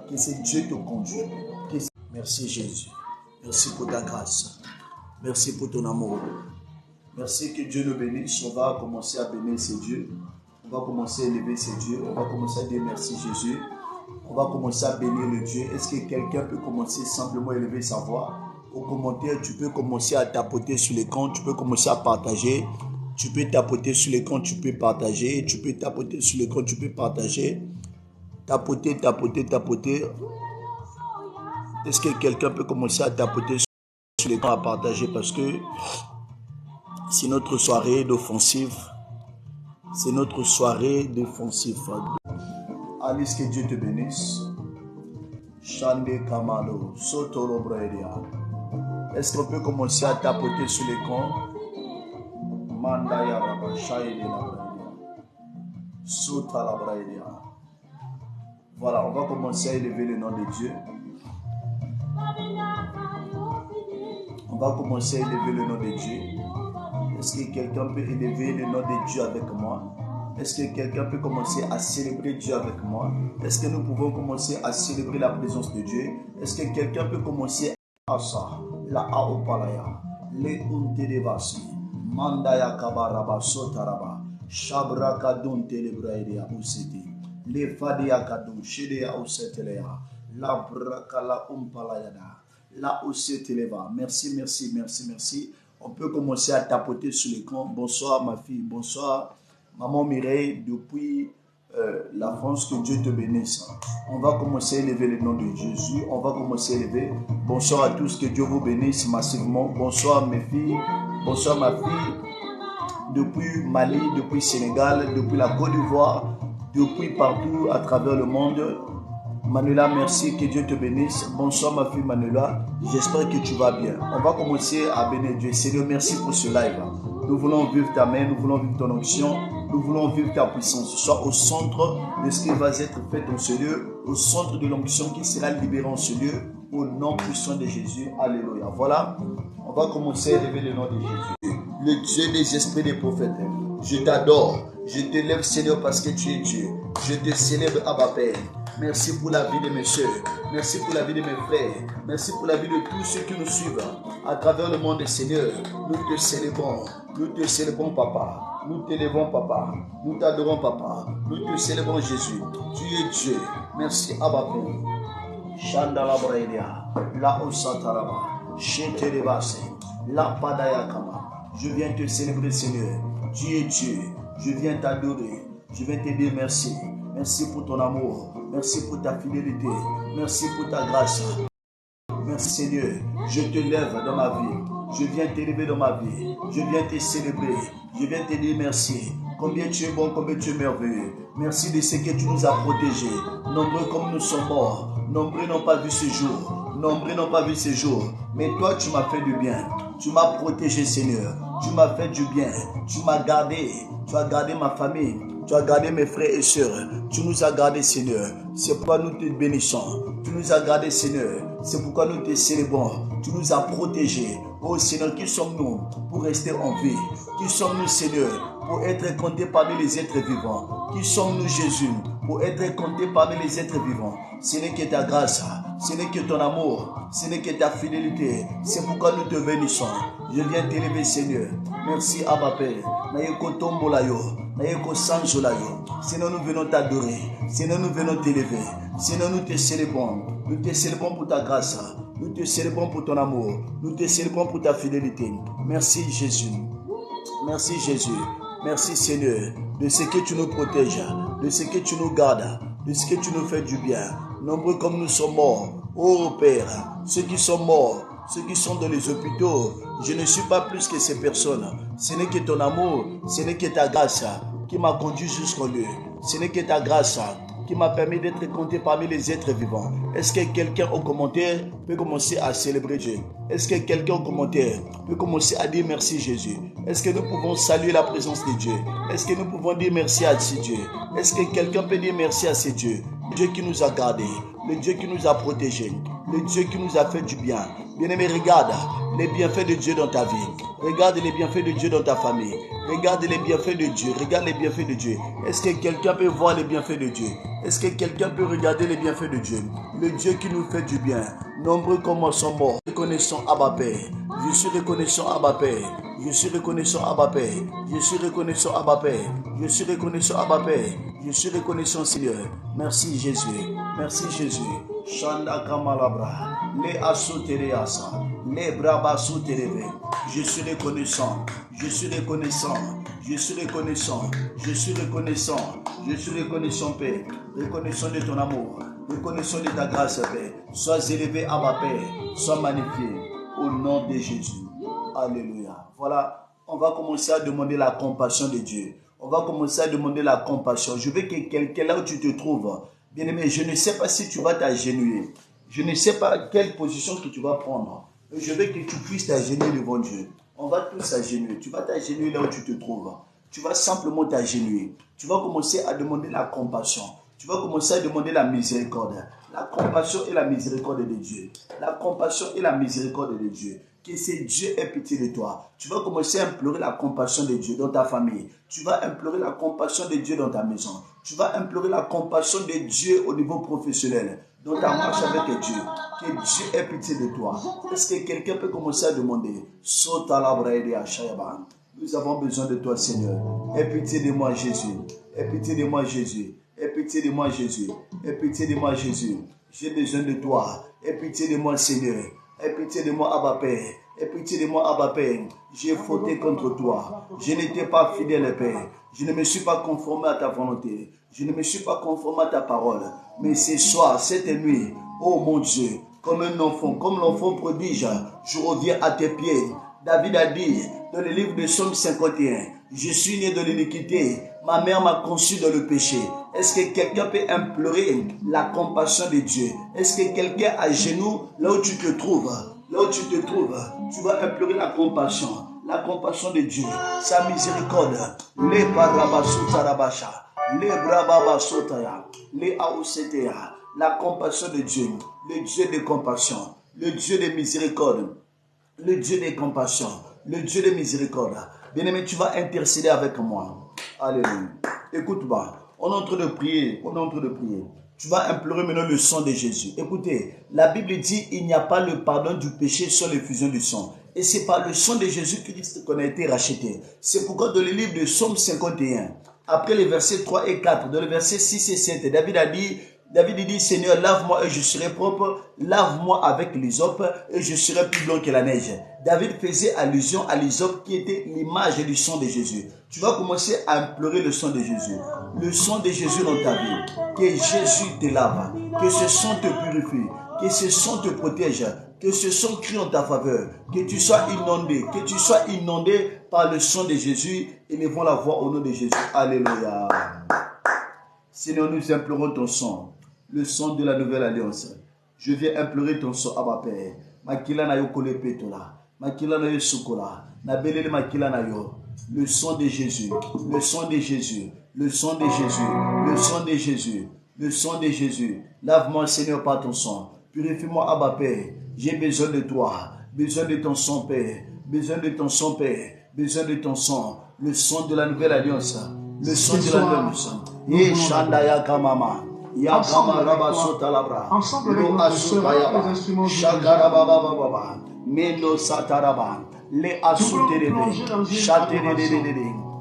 Que c'est Dieu te conduise. Merci Jésus. Merci pour ta grâce. Merci pour ton amour. Merci, que Dieu nous bénisse. On va commencer à bénir ces dieux. On va commencer à élever ces dieux. On va commencer à dire merci Jésus. On va commencer à bénir le Dieu. Est-ce que quelqu'un peut commencer simplement à élever sa voix? Au commentaire, tu peux commencer à tapoter sur l'écran. Tu peux commencer à partager. Tu peux tapoter sur l'écran, tu peux partager. Tu peux tapoter sur l'écran, tu peux partager. Tapoter, tapoter, tapoter. Est-ce que quelqu'un peut commencer à tapoter sur l'écran, à partager? Parce que c'est notre soirée d'offensive. C'est notre soirée d'offensive. Alice, que Dieu te bénisse. Chande Kamalo, Sotolo Braedia. Est-ce qu'on peut commencer à tapoter sur l'écran? Mandaya Rabba, Shaïde la Braedia. Sota la Braedia. Voilà, on va commencer à élever le nom de Dieu. On va commencer à élever le nom de Dieu. Est-ce que quelqu'un peut élever le nom de Dieu avec moi? Est-ce que quelqu'un peut commencer à célébrer Dieu avec moi? Est-ce que nous pouvons commencer à célébrer la présence de Dieu? Est-ce que quelqu'un peut commencer à ça? La Aopalaya, les Untedevasi, Mandaya Kabaraba Sotaraba, Shabra Kadun Telebraïdia Usiti, les Fadia Kadun, Shedea Usetelea, la Brakala Umpalayada, la Useteleva. Merci, merci, merci, merci. On peut commencer à tapoter sur l'écran. Bonsoir ma fille, bonsoir maman Mireille depuis la France, que Dieu te bénisse. On va commencer à élever le nom de Jésus. On va commencer à élever. Bonsoir à tous, que Dieu vous bénisse massivement. Bonsoir mes filles, bonsoir ma fille. Depuis Mali, depuis Sénégal, depuis la Côte d'Ivoire, depuis partout à travers le monde. Manuela, merci, que Dieu te bénisse. Bonsoir ma fille Manuela, j'espère que tu vas bien. On va commencer à bénir Dieu. Seigneur, merci pour ce live. Nous voulons vivre ta main, nous voulons vivre ton onction, nous voulons vivre ta puissance. Sois au centre de ce qui va être fait dans ce lieu, au centre de l'onction qui sera libérée en ce lieu, au nom puissant de Jésus. Alléluia. Voilà, on va commencer à élever le nom de Jésus. Le Dieu des esprits des prophètes, je t'adore, je t'élève Seigneur parce que tu es Dieu. Je te célèbre Abba Père. Merci pour la vie de mes soeurs. Merci pour la vie de mes frères. Merci pour la vie de tous ceux qui nous suivent à travers le monde, Seigneur. Nous te célébrons. Nous te célébrons, Papa. Nous t'élevons, Papa. Nous t'adorons, Papa. Nous te célébrons, Jésus. Tu es Dieu. Merci, Abba Père. Chandala Braïdia. La Osataraba. Chetelebase. La Padayakama. Je viens te célébrer, Seigneur. Tu es Dieu. Je viens t'adorer. Je viens te dire merci. Merci pour ton amour. Merci pour ta fidélité. Merci pour ta grâce. Merci Seigneur. Je te lève dans ma vie. Je viens t'élever dans ma vie. Je viens te célébrer. Je viens te dire merci. Combien tu es bon, combien tu es merveilleux. Merci de ce que tu nous as protégés. Nombreux comme nous sommes morts. Nombreux n'ont pas vu ce jour. Nombreux n'ont pas vu ce jour. Mais toi, tu m'as fait du bien. Tu m'as protégé, Seigneur. Tu m'as fait du bien. Tu m'as gardé. Tu as gardé ma famille. Tu as gardé mes frères et sœurs. Tu nous as gardés, Seigneur. C'est pourquoi nous te bénissons. Tu nous as gardés, Seigneur. C'est pourquoi nous te célébrons. Tu nous as protégés. Oh Seigneur, qui sommes-nous pour rester en vie? Qui sommes-nous, Seigneur, pour être comptés parmi les êtres vivants? Qui sommes-nous, Jésus, pour être comptés parmi les êtres vivants? Ce n'est que ta grâce. Ce n'est que ton amour. Ce n'est que ta fidélité. C'est pourquoi nous te bénissons. Je viens t'élever, Seigneur. Merci, Abba Père. Naïko tombolayo. Naïko sanjolayo. Seigneur, nous venons t'adorer. Seigneur, nous venons t'élever. Seigneur, nous te célébrons. Nous te célébrons pour ta grâce. Nous te célébrons pour ton amour. Nous te célébrons pour ta fidélité. Merci, Jésus. Merci, Jésus. Merci, Seigneur, de ce que tu nous protèges, de ce que tu nous gardes, de ce que tu nous fais du bien. Nombreux comme nous sommes morts. Oh Père, ceux qui sont morts, ceux qui sont dans les hôpitaux, je ne suis pas plus que ces personnes. Ce n'est que ton amour, ce n'est que ta grâce qui m'a conduit jusqu'au lieu. Ce n'est que ta grâce qui m'a permis d'être compté parmi les êtres vivants. Est-ce que quelqu'un au commentaire peut commencer à célébrer Dieu? Est-ce que quelqu'un au commentaire peut commencer à dire merci Jésus? Est-ce que nous pouvons saluer la présence de Dieu? Est-ce que nous pouvons dire merci à ce Dieu? Est-ce que quelqu'un peut dire merci à ce Dieu? Le Dieu qui nous a gardés, le Dieu qui nous a protégés, le Dieu qui nous a fait du bien. Bien-aimé, regarde les bienfaits de Dieu dans ta vie. Regarde les bienfaits de Dieu dans ta famille. Regarde les bienfaits de Dieu. Regarde les bienfaits de Dieu. Est-ce que quelqu'un peut voir les bienfaits de Dieu? Est-ce que quelqu'un peut regarder les bienfaits de Dieu? Le Dieu qui nous fait du bien. Nombreux comme sont morts. Reconnaissant Abba Père. Je suis reconnaissant Abba Père. Je suis reconnaissant Abba Père. Je suis reconnaissant Abba Père. Je suis reconnaissant Abba Père. Je suis reconnaissant Seigneur. Merci Jésus. Merci Jésus. Shanda Kamalabra. Les Asotereasa. Les Braba Sotereve. Je suis reconnaissant. Je suis reconnaissant. Je suis reconnaissant. Je suis reconnaissant. Je suis reconnaissant, Père. Reconnaissant de ton amour. Reconnaissant de ta grâce, Père. Sois élevé à ma Père. Sois magnifié. Au nom de Jésus. Alléluia. Voilà, on va commencer à demander la compassion de Dieu. On va commencer à demander la compassion. Je veux que quelqu'un là où tu te trouves, bien aimé, je ne sais pas si tu vas t'agenouiller. Je ne sais pas quelle position que tu vas prendre. Mais je veux que tu puisses t'agenouiller devant Dieu. On va tous s'agenouiller. Tu vas t'agenouiller là où tu te trouves. Tu vas simplement t'agenouiller. Tu vas commencer à demander la compassion. Tu vas commencer à demander la miséricorde. La compassion et la miséricorde de Dieu. La compassion et la miséricorde de Dieu. Que c'est Dieu ait pitié de toi. Tu vas commencer à implorer la compassion de Dieu dans ta famille. Tu vas implorer la compassion de Dieu dans ta maison. Tu vas implorer la compassion de Dieu au niveau professionnel. Dans ta marche avec Dieu. Que Dieu ait pitié de toi. Est-ce que quelqu'un peut commencer à demander? Nous avons besoin de toi, Seigneur. Aie pitié de moi, Jésus. Aie pitié de moi, Jésus. Aie pitié de moi, Jésus. Aie pitié de moi, Jésus. J'ai besoin de toi. Aie pitié de moi, Seigneur. Aie pitié de moi, Abba Père. Aie pitié de moi, Abba Père. J'ai fauté contre toi. Je n'étais pas fidèle, Père. Je ne me suis pas conformé à ta volonté. Je ne me suis pas conformé à ta parole. Mais ce soir, cette nuit, oh mon Dieu, comme un enfant, comme l'enfant prodige, je reviens à tes pieds. David a dit dans le livre de Psaume 51, je suis né de l'iniquité, ma mère m'a conçu dans le péché. Est-ce que quelqu'un peut implorer la compassion de Dieu? Est-ce que quelqu'un à genoux, là où tu te trouves, tu vas implorer la compassion de Dieu, sa miséricorde. Les barabasutarabasha, les brababasotaya, les aousetea, la compassion de Dieu, le Dieu de compassion, le Dieu de miséricorde, le Dieu de compassion, le Dieu de miséricorde. Bien-aimé, tu vas intercéder avec moi. Alléluia. Écoute-moi. On est en train de prier. Tu vas implorer maintenant le sang de Jésus. Écoutez, la Bible dit il n'y a pas le pardon du péché sans l'effusion du sang. Et c'est par le sang de Jésus-Christ qu'on a été racheté. C'est pourquoi dans le livre de Psaume 51, après les versets 3 et 4, dans le verset 6 et 7, David dit, Seigneur, lave-moi et je serai propre, lave-moi avec l'hysope et je serai plus blanc que la neige. David faisait allusion à l'hysope qui était l'image du sang de Jésus. Tu vas commencer à implorer le sang de Jésus. Le sang de Jésus dans ta vie. Que Jésus te lave, que ce sang te purifie, que ce sang te protège, que ce sang crie en ta faveur, que tu sois inondé par le sang de Jésus. Élevons la voix au nom de Jésus. Alléluia. Seigneur, nous implorons ton sang. Le sang de la nouvelle alliance. Je viens implorer ton sang, Abba Père. Makila na yo kole petola. Makila na yo sukola. Na belele makila na yo. Le sang de Jésus. Le sang de Jésus. Le sang de Jésus. Le sang de Jésus. Le sang de Jésus. Lave-moi, Seigneur, par ton sang. Purifie-moi, Abba Père. J'ai besoin de toi. Besoin de ton sang, Père. Besoin de ton sang, Père. Besoin de ton sang. Le sang de la nouvelle alliance. Le sang de la nouvelle alliance. Et Shandaya Kamama. Yakama Rabasota Labra. Ensemble avec notre sœur, les instruments Shakarababa. Meno Sataraba. Les Asuterebe. Chaterebe.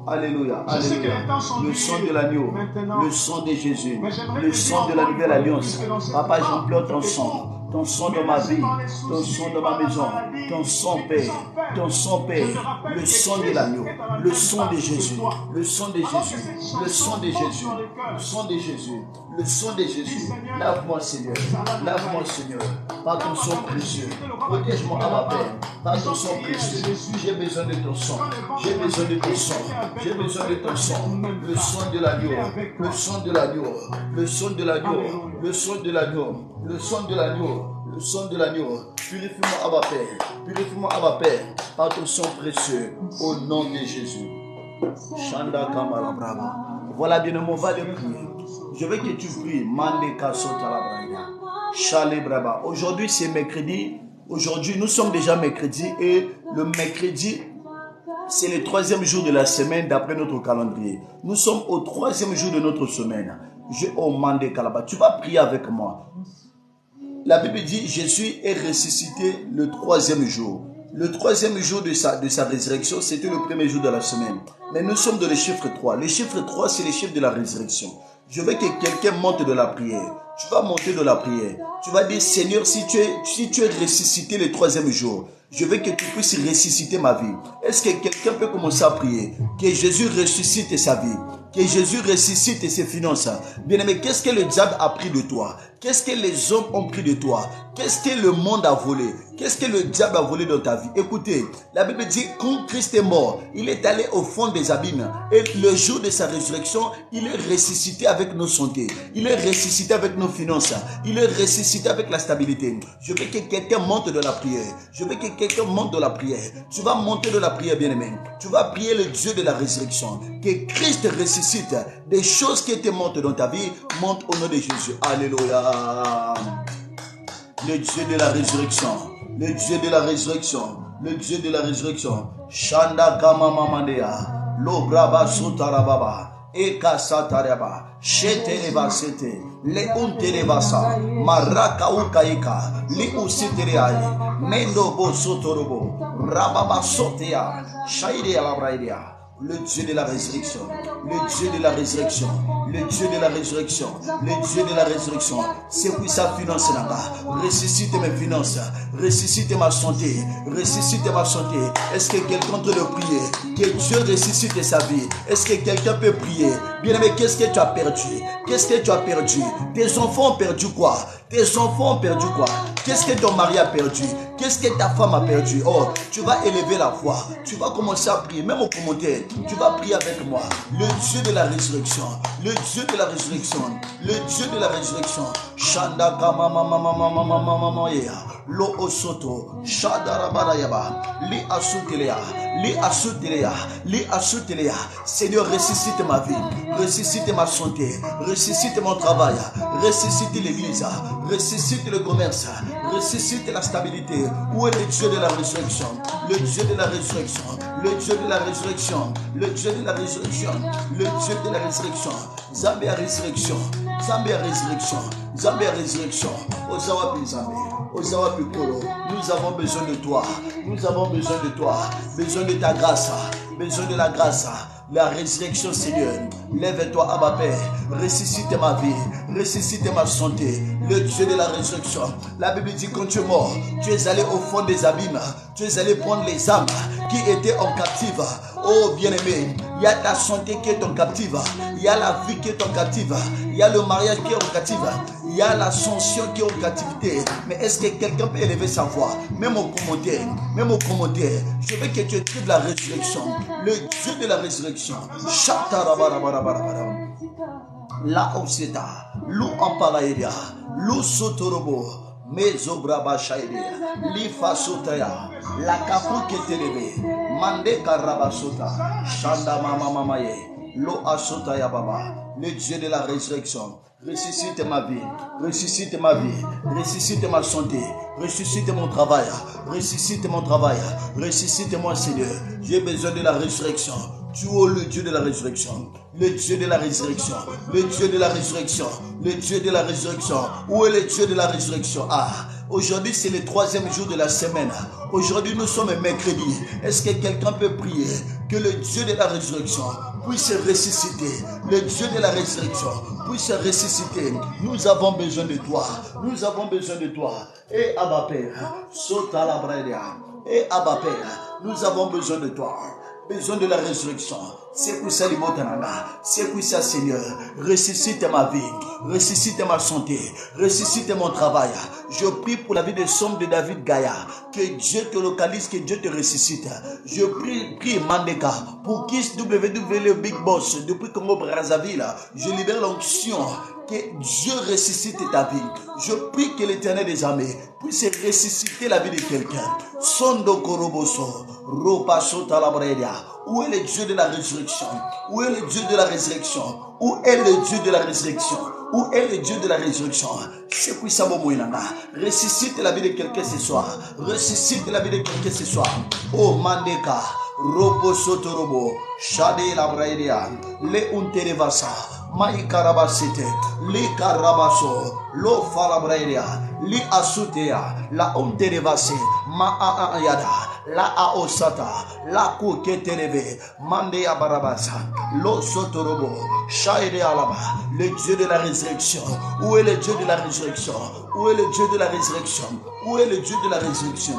Alléluia. Alléluia. Le sang de l'agneau. Le sang de Jésus. Le sang de la nouvelle alliance. Papa, j'implore ton sang. Ton sang dans ma vie, ton sang dans ma maison, ton sang Père, ton sang Père, le sang de l'agneau, le sang de Jésus, le sang de Jésus, le sang de Jésus, le sang de Jésus, le sang de Jésus. Lave-moi Seigneur, par ton sang précieux. Protège-moi à ma Père, par ton sang précieux. J'ai besoin de ton sang, j'ai besoin de ton sang, j'ai besoin de ton sang. Le sang de l'agneau, le sang de l'agneau, le sang de l'agneau, le sang de l'agneau, le sang de l'agneau. Le sang de l'agneau, purifie-moi Abba Père, par ton sang précieux, au nom de Jésus. Shanda Kamala Brava. Voilà bien, on va le prier. Je veux que tu pries. Mande Kasota la Braya. Chale Brava. Aujourd'hui c'est mercredi. Aujourd'hui nous sommes déjà mercredi et le mercredi C'est le 3e jour de la semaine d'après notre calendrier. Nous sommes au 3e jour de notre semaine. Tu vas prier avec moi. La Bible dit, Jésus est ressuscité le 3e jour. Le 3e jour de sa résurrection, c'était le 1er jour de la semaine. Mais nous sommes dans le chiffre 3. Le chiffre 3, c'est le chiffre de la résurrection. Je veux que quelqu'un monte de la prière. Tu vas monter de la prière. Tu vas dire, Seigneur, si tu es ressuscité le 3e jour, je veux que tu puisses ressusciter ma vie. Est-ce que quelqu'un peut commencer à prier? Que Jésus ressuscite sa vie. Que Jésus ressuscite ses finances. Bien-aimé, qu'est-ce que le diable a pris de toi? Qu'est-ce que les hommes ont pris de toi? Qu'est-ce que le monde a volé? Qu'est-ce que le diable a volé dans ta vie? Écoutez, la Bible dit, quand Christ est mort, il est allé au fond des abîmes. Et le jour de sa résurrection, il est ressuscité avec nos santé. Il est ressuscité avec nos finances. Il est ressuscité avec la stabilité. Je veux que quelqu'un monte de la prière. Je veux que quelqu'un monte de la prière. Tu vas monter de la prière, bien-aimé. Tu vas prier le Dieu de la résurrection. Que Christ ressuscite. Des choses qui étaient mortes dans ta vie, montent au nom de Jésus. Alléluia. Le Dieu de la résurrection. Le Dieu de la résurrection. Le Dieu de la résurrection. Shanda Kama Mamandea. Lobraba Sotarababa. Eka Sataraba. Sheteleba Sete. Le Unterebasa. Maraka Ukaika. Li Usitereae. Mendo Bo Sotorobo. Rababa Sotea. Shaide Alabraidea. Le Dieu de la résurrection, le Dieu de la résurrection, le Dieu de la résurrection, le Dieu de la résurrection. C'est pour sa finance là-bas. Ressuscite mes finances, ressuscite ma santé, ressuscite ma santé. Est-ce que quelqu'un peut le prier? Que Dieu ressuscite sa vie. Est-ce que quelqu'un peut prier? Bien-aimé, qu'est-ce que tu as perdu? Qu'est-ce que tu as perdu? Tes enfants ont perdu quoi? Tes enfants ont perdu quoi? Qu'est-ce que ton mari a perdu? Qu'est-ce que ta femme a perdu? Oh, tu vas élever la voix. Tu vas commencer à prier. Même au commentaire, tu vas prier avec moi. Le Dieu de la résurrection. Le Dieu de la résurrection. Le Dieu de la résurrection. Shanda kama mama mama mama mama ya. Lo osoto. Shada rabarayaba. Li asutelea. Li asutelea. Li asutelea. Seigneur, ressuscite ma vie. Ressuscite ma santé. Ressuscite mon travail. Ressuscite l'église. Ressuscite le commerce. Ressuscite la stabilité. Où est le Dieu de la résurrection? Le Dieu de la résurrection. Le Dieu de la résurrection. Le Dieu de la résurrection. Le Dieu de la résurrection. Zambé à résurrection. Zambé à résurrection. Zambé à résurrection. Ozawa Zambé. Ozawa Pikolo. Nous avons besoin de toi. Nous avons besoin de toi. Besoin de ta grâce. Besoin de la grâce. La résurrection, Seigneur. Lève-toi, Abba Père. Ressuscite ma vie. Ressuscite ma santé. Le Dieu de la résurrection. La Bible dit, quand tu es mort, tu es allé au fond des abîmes. Tu es allé prendre les âmes qui étaient en captive. Oh bien-aimé, il y a ta santé qui est en captive. Il y a la vie qui est en captive. Il y a le mariage qui est en captive. Il y a l'ascension qui est en captivité. Mais est-ce que quelqu'un peut élever sa voix? Même au commentaire. Même au commentaire. Je veux que tu écrives la résurrection. Le Dieu de la résurrection. La Oseta. Lou Ampalaïdia. Lou Sotorobo. Mezobraba Shaïdia. Lifa Sotaya. La Kafu qui est élevée. Mande Karabasota. Shanda Mama Mamaye. Lo Asotaya Baba. Le Dieu de la résurrection. Ressuscite ma vie, ressuscite ma vie, ressuscite ma santé, ressuscite mon travail, ressuscite mon travail, ressuscite-moi Seigneur. J'ai besoin de la résurrection. Tu es le Dieu de la résurrection, le Dieu de la résurrection, le Dieu de la résurrection, le Dieu de la résurrection. Où est le Dieu de la résurrection? Ah, aujourd'hui c'est le 3e jour de la semaine. Aujourd'hui nous sommes mercredi. Est-ce que quelqu'un peut prier que le Dieu de la résurrection puisse ressusciter? Le Dieu de la résurrection puisse ressusciter. Nous avons besoin de toi. Nous avons besoin de toi. Et Abba Père, saute à la braïdia. Et Abba Père, nous avons besoin de toi. Besoin de la résurrection. C'est pour ça, c'est pour ça, Seigneur. Ressuscite ma vie, ressuscite ma santé, ressuscite mon travail. Je prie pour la vie de somme de David Gaïa. Que Dieu te localise, que Dieu te ressuscite. Je prie Mandeka pour Kiss WW Big Boss depuis Congo Brazzaville. Je libère l'onction. Que Dieu ressuscite ta vie. Je prie que l'Éternel des armées puisse ressusciter la vie de quelqu'un. Sondo Koroboso, Ropa Sota Labredia. Où est le Dieu de la résurrection? Où est le Dieu de la résurrection? Où est le Dieu de la résurrection? Où est le Dieu de la résurrection? C'est quoi ça, Momoinanga? Ressuscite la vie de quelqu'un ce soir. Ressuscite la vie de quelqu'un ce soir. Oh Mandeka, Robo Sotorobo, Shade la Braïdia, Le Unterevasa, Maï Karabasete, Li Karabaso, Lo Falabraïdia, Li Asutea, La Unterevase, Maayada, La Aosata, La Kouketereve, Mande Abarabasa, Lo Sotorobo, Shade Alaba, le Dieu de la résurrection. Où est le Dieu de la résurrection? Où est le Dieu de la résurrection? Où est le Dieu de la résurrection?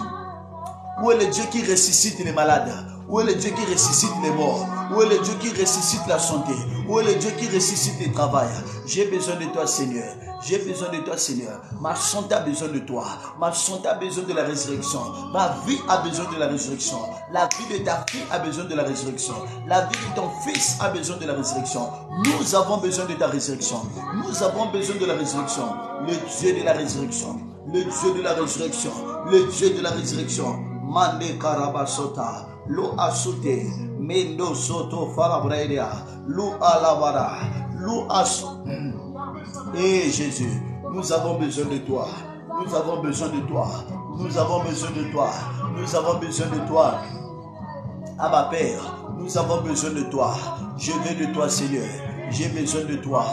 Où est le Dieu qui ressuscite les malades? Où est le Dieu qui ressuscite les morts? Où est le Dieu qui ressuscite la santé? Où est le Dieu qui ressuscite le travail? J'ai besoin de toi, Seigneur. J'ai besoin de toi, Seigneur. Ma santé a besoin de toi. Ma santé a besoin de la résurrection. Ma vie a besoin de la résurrection. La vie de ta fille a besoin de la résurrection. La vie de ton fils a besoin de la résurrection. Nous avons besoin de ta résurrection. Nous avons besoin de la résurrection. Le Dieu de la résurrection. Le Dieu de la résurrection. Le Dieu de la résurrection. Mande Karabasota. Lo Asute. Mendo Soto Falabraïdia. Lo Alavara. Lo Asu. Et Jésus, nous avons besoin de toi. Nous avons besoin de toi. Nous avons besoin de toi. Nous avons besoin de toi. Abba Père, nous avons besoin de toi. Je veux de toi, Seigneur. J'ai besoin de toi.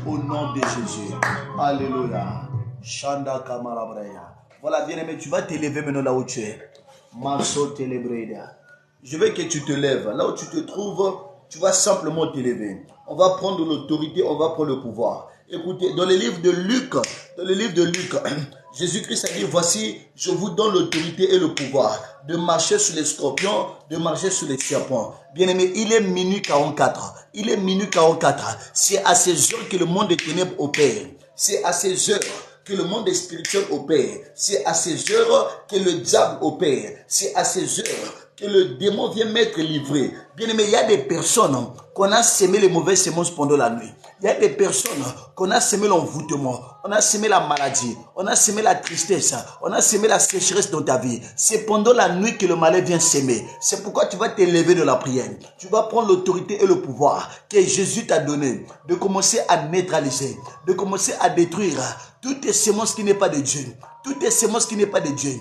Au nom de Jésus. Alléluia. Shanda Kamalabraya. Voilà, bien-aimé, tu vas t'élever maintenant là où tu es. Maso Telebreda. Je veux que tu te lèves. Là où tu te trouves, tu vas simplement t'élever. On va prendre l'autorité, on va prendre le pouvoir. Écoutez, dans le livre de Luc, Jésus-Christ a dit, voici, je vous donne l'autorité et le pouvoir de marcher sur les scorpions, de marcher sur les serpents. Bien-aimé, il est minuit 44. Il est minuit 44. C'est à ces heures que le monde des ténèbres opère. C'est à ces heures que le monde spirituel opère. C'est à ces heures que le diable opère. C'est à ces heures que le démon vient m'être livré. Bien aimé, il y a des personnes qu'on a semé les mauvaises semences pendant la nuit. Il y a des personnes qu'on a semé l'envoûtement. On a semé la maladie. On a semé la tristesse. On a semé la sécheresse dans ta vie. C'est pendant la nuit que le malheur vient s'aimer. C'est pourquoi tu vas t'élever de la prière. Tu vas prendre l'autorité et le pouvoir que Jésus t'a donné. De commencer à neutraliser. De commencer à détruire toutes les semences qui n'est pas de Dieu. Toutes les semences qui n'est pas de Dieu.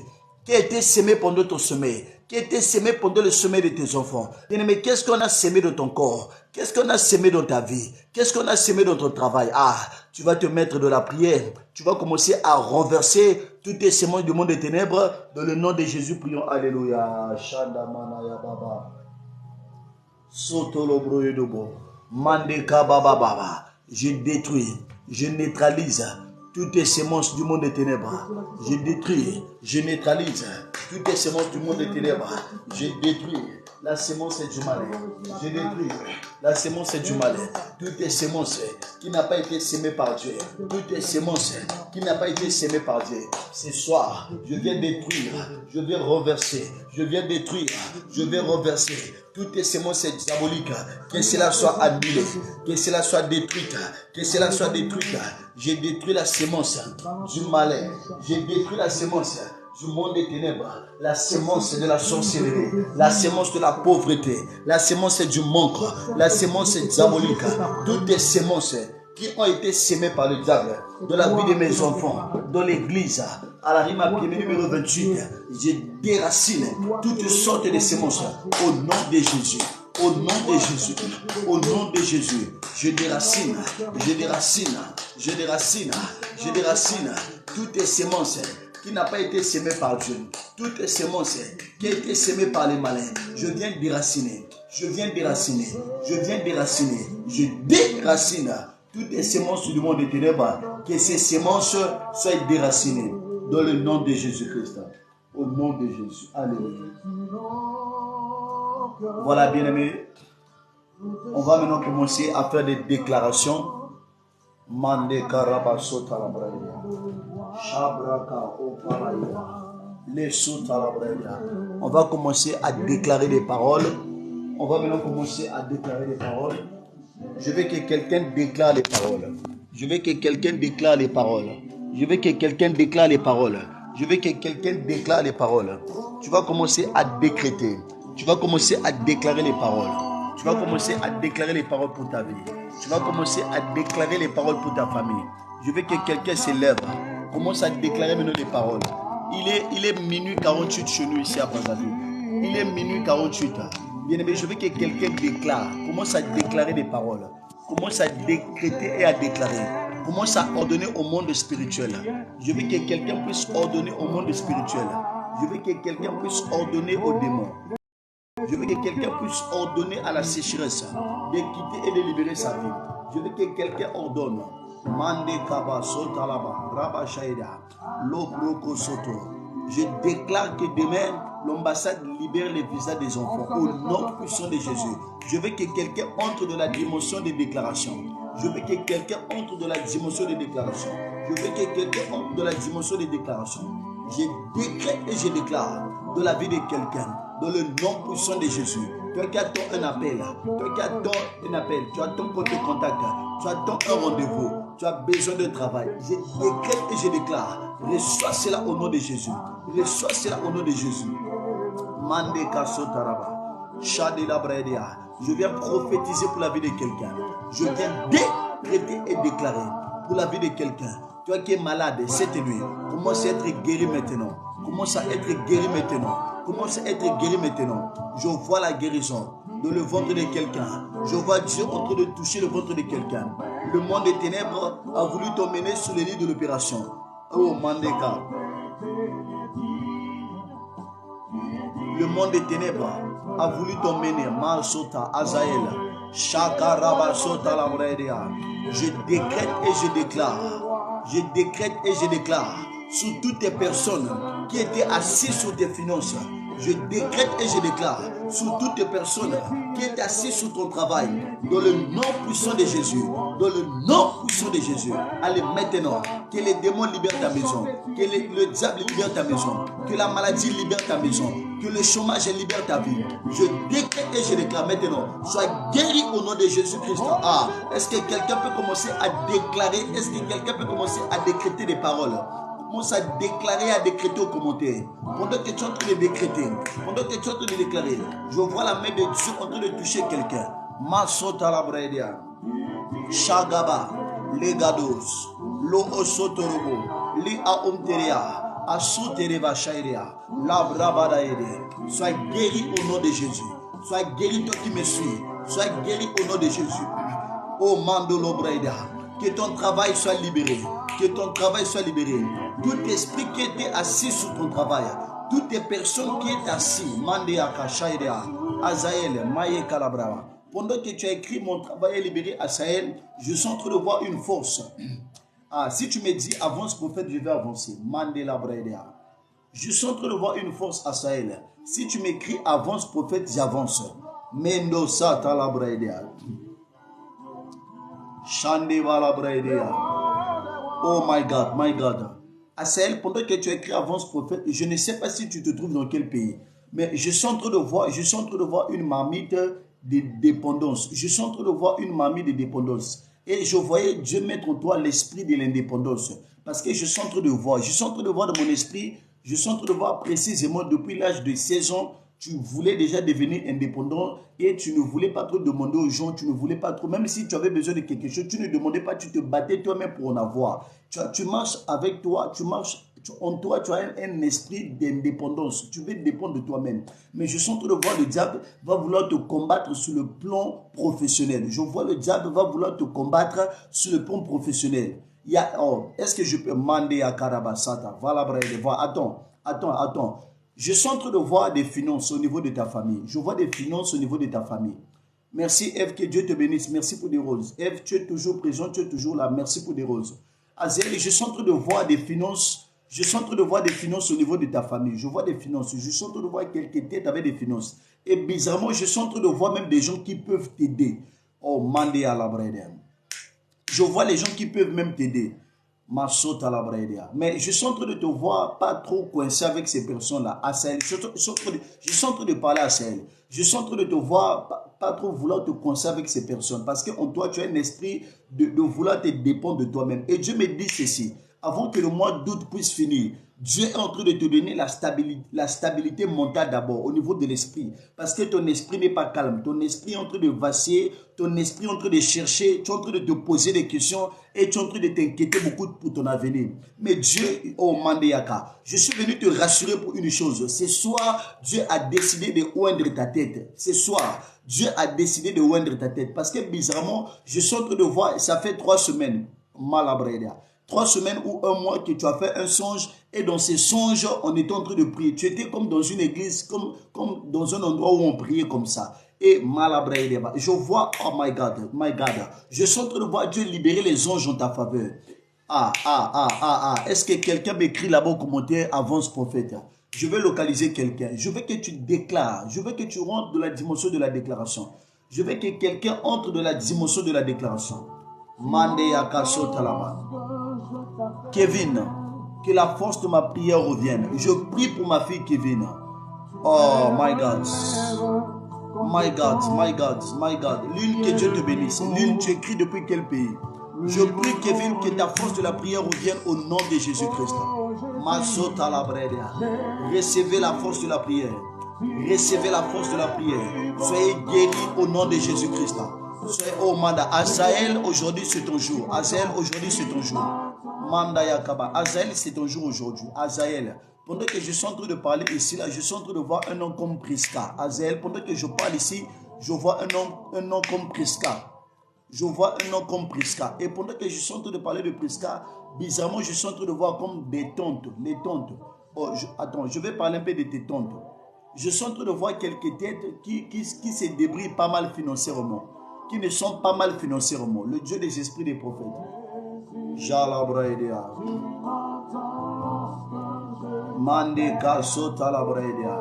Qui a été semé pendant ton sommeil, qui a été semé pendant le sommeil de tes enfants. Mais qu'est-ce qu'on a semé dans ton corps? Qu'est-ce qu'on a semé dans ta vie? Qu'est-ce qu'on a semé dans ton travail? Ah, tu vas te mettre de la prière. Tu vas commencer à renverser toutes tes semences du monde des ténèbres. Dans le nom de Jésus, prions. Alléluia. Shandamanaya Baba. Sotolo Yodobo. Mandeka Baba Baba. Je détruis, je neutralise toutes les semences du monde des ténèbres. Je détruis, je neutralise toutes les semences du monde des ténèbres. Je détruis la semence du mal. Je détruis la semence du mal. Toutes les semences qui n'ont pas été semées par Dieu. Toutes les semences qui n'ont pas été semées par Dieu. Ce soir, je viens détruire, je viens renverser, je viens détruire, je viens renverser toutes les semences diaboliques. Que cela soit annulé, que cela soit détruite, que cela soit détruite. J'ai détruit la semence du malin. J'ai détruit la semence du monde des ténèbres. La semence de la sorcellerie. La semence de la pauvreté. La semence du manque. La semence diabolique. Toutes les semences qui ont été semées par le diable dans la vie de mes enfants, dans l'église, à la rime numéro 28, je déracine toutes sortes de semences au nom de Jésus. Au nom de Jésus, au nom de Jésus, je déracine, je déracine, je déracine, je déracine toutes les semences qui n'ont pas été semées par Dieu, toutes les semences qui ont été semées par les malins. Je viens déraciner, je viens déraciner, je viens déraciner, je déracine toutes les semences du monde des ténèbres, que ces semences soient déracinées dans le nom de Jésus-Christ. Au nom de Jésus. Alléluia. Voilà, bien-aimés. On va maintenant commencer à faire des déclarations. Mande Karabasota la Braya. Shabraka Oparaya. Les Sota la Braya. On va commencer à déclarer des paroles. On va maintenant commencer à déclarer des paroles. Je veux que quelqu'un déclare les paroles. Je veux que quelqu'un déclare les paroles. Je veux que quelqu'un déclare les paroles. Je veux que quelqu'un déclare les paroles. Tu vas commencer à décréter. Tu vas commencer à déclarer les paroles. Tu vas commencer à déclarer les paroles pour ta vie. Tu vas commencer à déclarer les paroles pour ta famille. Je veux que quelqu'un s'élève. Commence à déclarer maintenant les paroles. Il est minuit 48 chez nous ici à Brazzaville. Il est minuit 48. Bien-aimé, je veux que quelqu'un déclare. Commence à déclarer des paroles. Commence à décréter et à déclarer. Commence à ordonner au monde spirituel. Je veux que quelqu'un puisse ordonner au monde spirituel. Je veux que quelqu'un puisse ordonner aux démons. Je veux que quelqu'un puisse ordonner à la sécheresse de quitter et de libérer sa vie. Je veux que quelqu'un ordonne. Mande Kaba Sotalaba, Rabba Shaida, Lobroko Soto. Je déclare que demain, l'ambassade libère les visas des enfants au nom puissant de Jésus. Je veux que quelqu'un entre dans la dimension des déclarations. Je veux que quelqu'un entre dans la dimension des déclarations. Je veux que quelqu'un entre dans la dimension des déclarations. Je décrète et je déclare de la vie de quelqu'un, dans le nom puissant de Jésus. Toi qui attends un appel, toi qui attends un appel, tu attends qu'on te contacte, tu attends un rendez-vous, tu as besoin de travail. Je décrète et je déclare, reçois cela au nom de Jésus. Reçois cela au nom de Jésus. Mandeka Sotaraba, Shadila Bradia. Je viens prophétiser pour la vie de quelqu'un. Je viens décréter et déclarer pour la vie de quelqu'un. Toi qui es malade cette nuit, commence à être guéri maintenant. Commence à être guéri maintenant. Commence à être guéri maintenant. Je vois la guérison dans le ventre de quelqu'un. Je vois Dieu en train de toucher le ventre de quelqu'un. Le monde des ténèbres a voulu t'emmener sur les lits de l'opération. Oh Mandeka. Le monde des ténèbres a voulu t'emmener. Malsota, Azaël, Shakaraba Sota Labredia. Je décrète et je déclare. Je décrète et je déclare sur toutes les personnes qui étaient assises sur tes finances. Je décrète et je déclare sur toutes les personnes qui étaient assises sur ton travail. Dans le nom puissant de Jésus. Dans le nom puissant de Jésus. Allez maintenant. Que les démons libèrent ta maison. Que le diable libère ta maison. Que la maladie libère ta maison. Que le chômage libère ta vie. Je décrète et je déclare maintenant. Sois guéri au nom de Jésus-Christ. Ah, est-ce que quelqu'un peut commencer à déclarer? Est-ce que quelqu'un peut commencer à décréter des paroles? Commence à déclarer, à décréter aux commentaires. Pendant que tu es en train de décréter, pendant que tu es en train de déclarer, je vois la main de Dieu en train de toucher quelqu'un. Masota la bredia, Shagaba, Legados, Lo Osotorobo, Li Aomteria, Asutereva Shairia, Labrabadaede. Sois guéri au nom de Jésus. Sois guéri toi qui me suis. Sois guéri au nom de Jésus. Oh Mandolo Breda. Que ton travail soit libéré. Que ton travail soit libéré. Tout esprit qui était assis sur ton travail. Toutes les personnes qui étaient assises. Mandea Kashaidea. Azaël. Maye Kalabrava. Pendant que tu as écrit mon travail est libéré à Sahel, je suis en train de voir une force. Ah, si tu me dis avance prophète, je vais avancer. Mandela Bredea. Je suis en train de voir une force à Sahel. Si tu m'écris avance prophète, j'avance. Mendoza Talabredea. Shandeva la Bredea. Oh my God, my God. À Sahel, pendant que tu écris avance prophète, je ne sais pas si tu te trouves dans quel pays, mais je suis en train de voir une marmite de dépendance. Je suis en train de voir une marmite de dépendance. Et je voyais Dieu mettre en toi l'esprit de l'indépendance. Parce que je suis en train de voir dans mon esprit, je suis en train de voir précisément depuis l'âge de 16 ans, tu voulais déjà devenir indépendant et tu ne voulais pas trop demander aux gens, tu ne voulais pas trop, même si tu avais besoin de quelque chose, tu ne demandais pas, tu te battais toi-même pour en avoir. Tu marches avec toi, en toi, tu as un esprit d'indépendance. Tu veux dépendre de toi-même. Mais je sens que le diable va vouloir te combattre sur le plan professionnel. Je vois le diable va vouloir te combattre sur le plan professionnel. Est-ce que je peux demander à Karabasata? Voilà, attends. Je suis en train de voir des finances au niveau de ta famille. Je vois des finances au niveau de ta famille. Merci Ève, que Dieu te bénisse. Merci pour des roses. Ève, tu es toujours présent, tu es toujours là. Merci pour des roses. Azélie, je suis en train de voir des finances. Je suis en train de voir des finances au niveau de ta famille. Je vois des finances. Je suis en train de voir quelques têtes avec des finances. Et bizarrement, je suis en train de voir même des gens qui peuvent t'aider. Oh, mandé à la brède. Je vois les gens qui peuvent même t'aider. Ma saute à la brède. Mais je suis en train de te voir pas trop coincé avec ces personnes-là. À Sahel. Je suis en train de parler à Sahel. Je suis en train de te voir pas trop vouloir te coincer avec ces personnes. Parce qu'en toi, tu as un esprit de vouloir te dépendre de toi-même. Et Dieu me dit ceci. avant que le mois d'août puisse finir, Dieu est en train de te donner la stabilité mentale d'abord au niveau de l'esprit. Parce que ton esprit n'est pas calme. Ton esprit est en train de vaciller. Ton esprit est en train de chercher. Tu es en train de te poser des questions et tu es en train de t'inquiéter beaucoup pour ton avenir. Mais Dieu, oh Mandeyaka, je suis venu te rassurer pour une chose. Ce soir, Dieu a décidé de oindre ta tête. Ce soir, Dieu a décidé de oindre ta tête. Parce que bizarrement, je suis en train de voir, ça fait 3 semaines, Malabreda. 3 semaines ou un mois que tu as fait un songe et dans ces songes, on était en train de prier. Tu étais comme dans une église, comme dans un endroit où on priait comme ça. Et Malabreda, je vois, oh my God, je suis en train de voir Dieu libérer les anges en ta faveur. Est-ce que quelqu'un m'écrit là-bas au commentaire, avance prophète? Je vais localiser quelqu'un. Je veux que tu déclares. Je veux que tu rentres de la dimension de la déclaration. Je veux que quelqu'un entre de la dimension de la déclaration. Kevin, que la force de ma prière revienne. Je prie pour ma fille Kevin. Oh my God. My God, my God, my God. L'une, que Dieu te bénisse. L'une, tu écris depuis quel pays? Je prie, Kevin, que ta force de la prière revienne au nom de Jésus-Christ. Recevez la force de la prière. Recevez la force de la prière. Soyez guéris au nom de Jésus-Christ. Soyez au mandat. Azaël, aujourd'hui c'est ton jour. Azaël, aujourd'hui c'est ton jour. Manda Yakaba. Azaël, c'est ton jour aujourd'hui. Azaël. Pendant que je suis en train de parler ici, là, je suis en train de voir un homme comme Priska. Azaël, pendant que je parle ici, je vois un homme comme Priska. Je vois un homme comme Priska. Et pendant que je suis en train de parler de Priska, bizarrement, je suis en train de voir comme des tantes. Les tantes. Oh, attends, je vais parler un peu de tes tantes. Je suis en train de voir quelques têtes qui se débrouillent pas mal financièrement. Qui ne sont pas mal financièrement. Le Dieu des esprits des prophètes. Jalabraïdea. Mandeka Sotalabraïdea.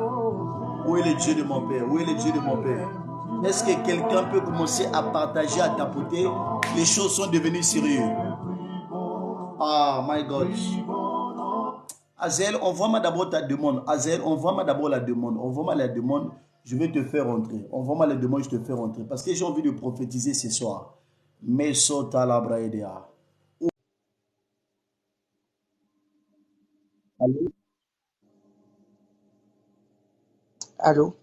Où est le Dieu de mon Père? Où est le Dieu de mon Père? Est-ce que quelqu'un peut commencer à partager, à tapoter? Les choses sont devenues sérieuses. Ah, my God. Azel, envoie-moi d'abord ta demande. Azel, envoie-moi d'abord la demande. Envoie-moi la demande, je vais te faire rentrer. Envoie-moi la demande, je te fais rentrer. Parce que j'ai envie de prophétiser ce soir. Mesotalabraïdea. Allô? Allô?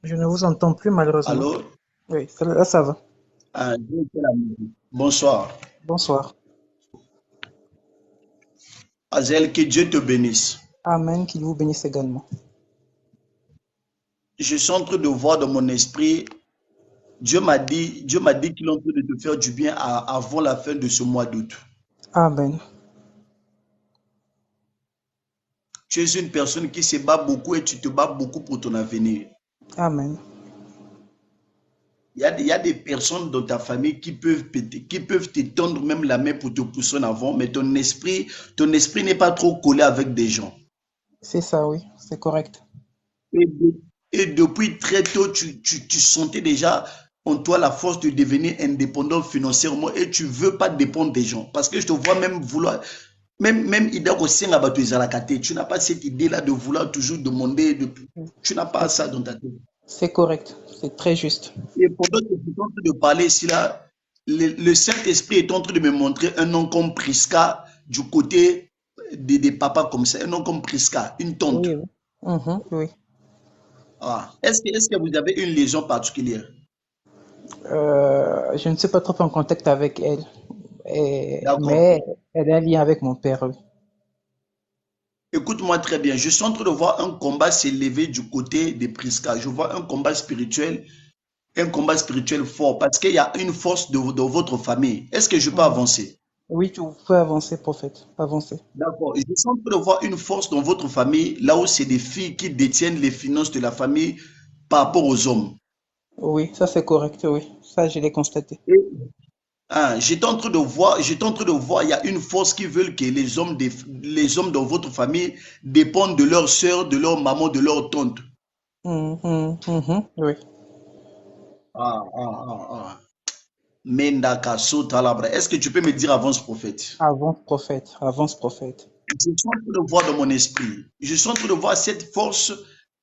Je ne vous entends plus malheureusement. Allô? Oui, là ça va. Ah, bonsoir. Bonsoir. Azel, que Dieu te bénisse. Amen, qu'il vous bénisse également. Je suis en train de voir dans mon esprit, Dieu m'a dit qu'il est en train de te faire du bien avant la fin de ce mois d'août. Amen. Tu es une personne qui se bat beaucoup et tu te bats beaucoup pour ton avenir. Amen. Il y a des personnes dans ta famille qui peuvent te tendre même la main pour te pousser en avant, mais ton esprit n'est pas trop collé avec des gens. C'est ça, oui, c'est correct. Et, et depuis très tôt, tu sentais déjà en toi la force de devenir indépendant financièrement et tu ne veux pas dépendre des gens. Parce que je te vois même vouloir, même idée aussi, tu n'as pas cette idée-là de vouloir toujours demander, tu n'as pas ça dans ta tête. C'est correct, c'est très juste. Et pendant que je suis en train de parler ici, là, le Saint-Esprit est en train de me montrer un nom comme Priska du côté des papas comme ça, un nom comme Priska, une tante. Oui, oui. Oui. Ah. Est-ce que vous avez une liaison particulière? Je ne suis pas trop en contact avec elle, D'accord. mais elle a un lien avec mon père, oui. Écoute-moi très bien. Je suis en train de voir un combat s'élever du côté des Priska. Je vois un combat spirituel fort parce qu'il y a une force dans votre famille. Est-ce que je peux Mhm. avancer? Oui, tu peux avancer, prophète, avancer. D'accord. Je suis en train de voir une force dans votre famille, là où c'est des filles qui détiennent les finances de la famille par rapport aux hommes. Oui, ça c'est correct, oui. Ça, je l'ai constaté. Ah, j'étais en train de voir, il y a une force qui veut que les hommes dans votre famille dépendent de leur sœur, de leur maman, de leur tante. Oui. Ah, ah, ah, ah. Mendaka Sotalabra. Est-ce que tu peux me dire avance prophète? Avance, prophète, avance, prophète. Je suis en train de voir dans mon esprit. Je suis en train de voir cette force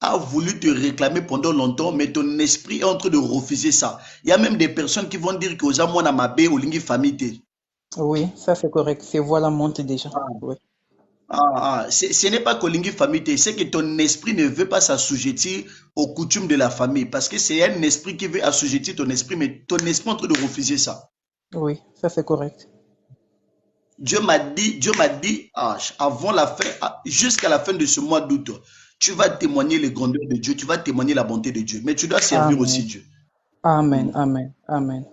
a voulu te réclamer pendant longtemps, mais ton esprit est en train de refuser ça. Il y a même des personnes qui vont dire que aux amours na mabe ou lingi famille. Oui, ça c'est correct. Ces voix-là montent déjà. Oui. Ce n'est pas Kolingi famille, c'est que ton esprit ne veut pas s'assujettir aux coutumes de la famille. Parce que c'est un esprit qui veut assujettir ton esprit, mais ton esprit est en train de refuser ça. Oui, ça c'est correct. Dieu m'a dit, avant la fin, jusqu'à la fin de ce mois d'août, tu vas témoigner les grandeurs de Dieu, tu vas témoigner la bonté de Dieu, mais tu dois servir aussi Amen. Dieu. Amen. Amen. Amen.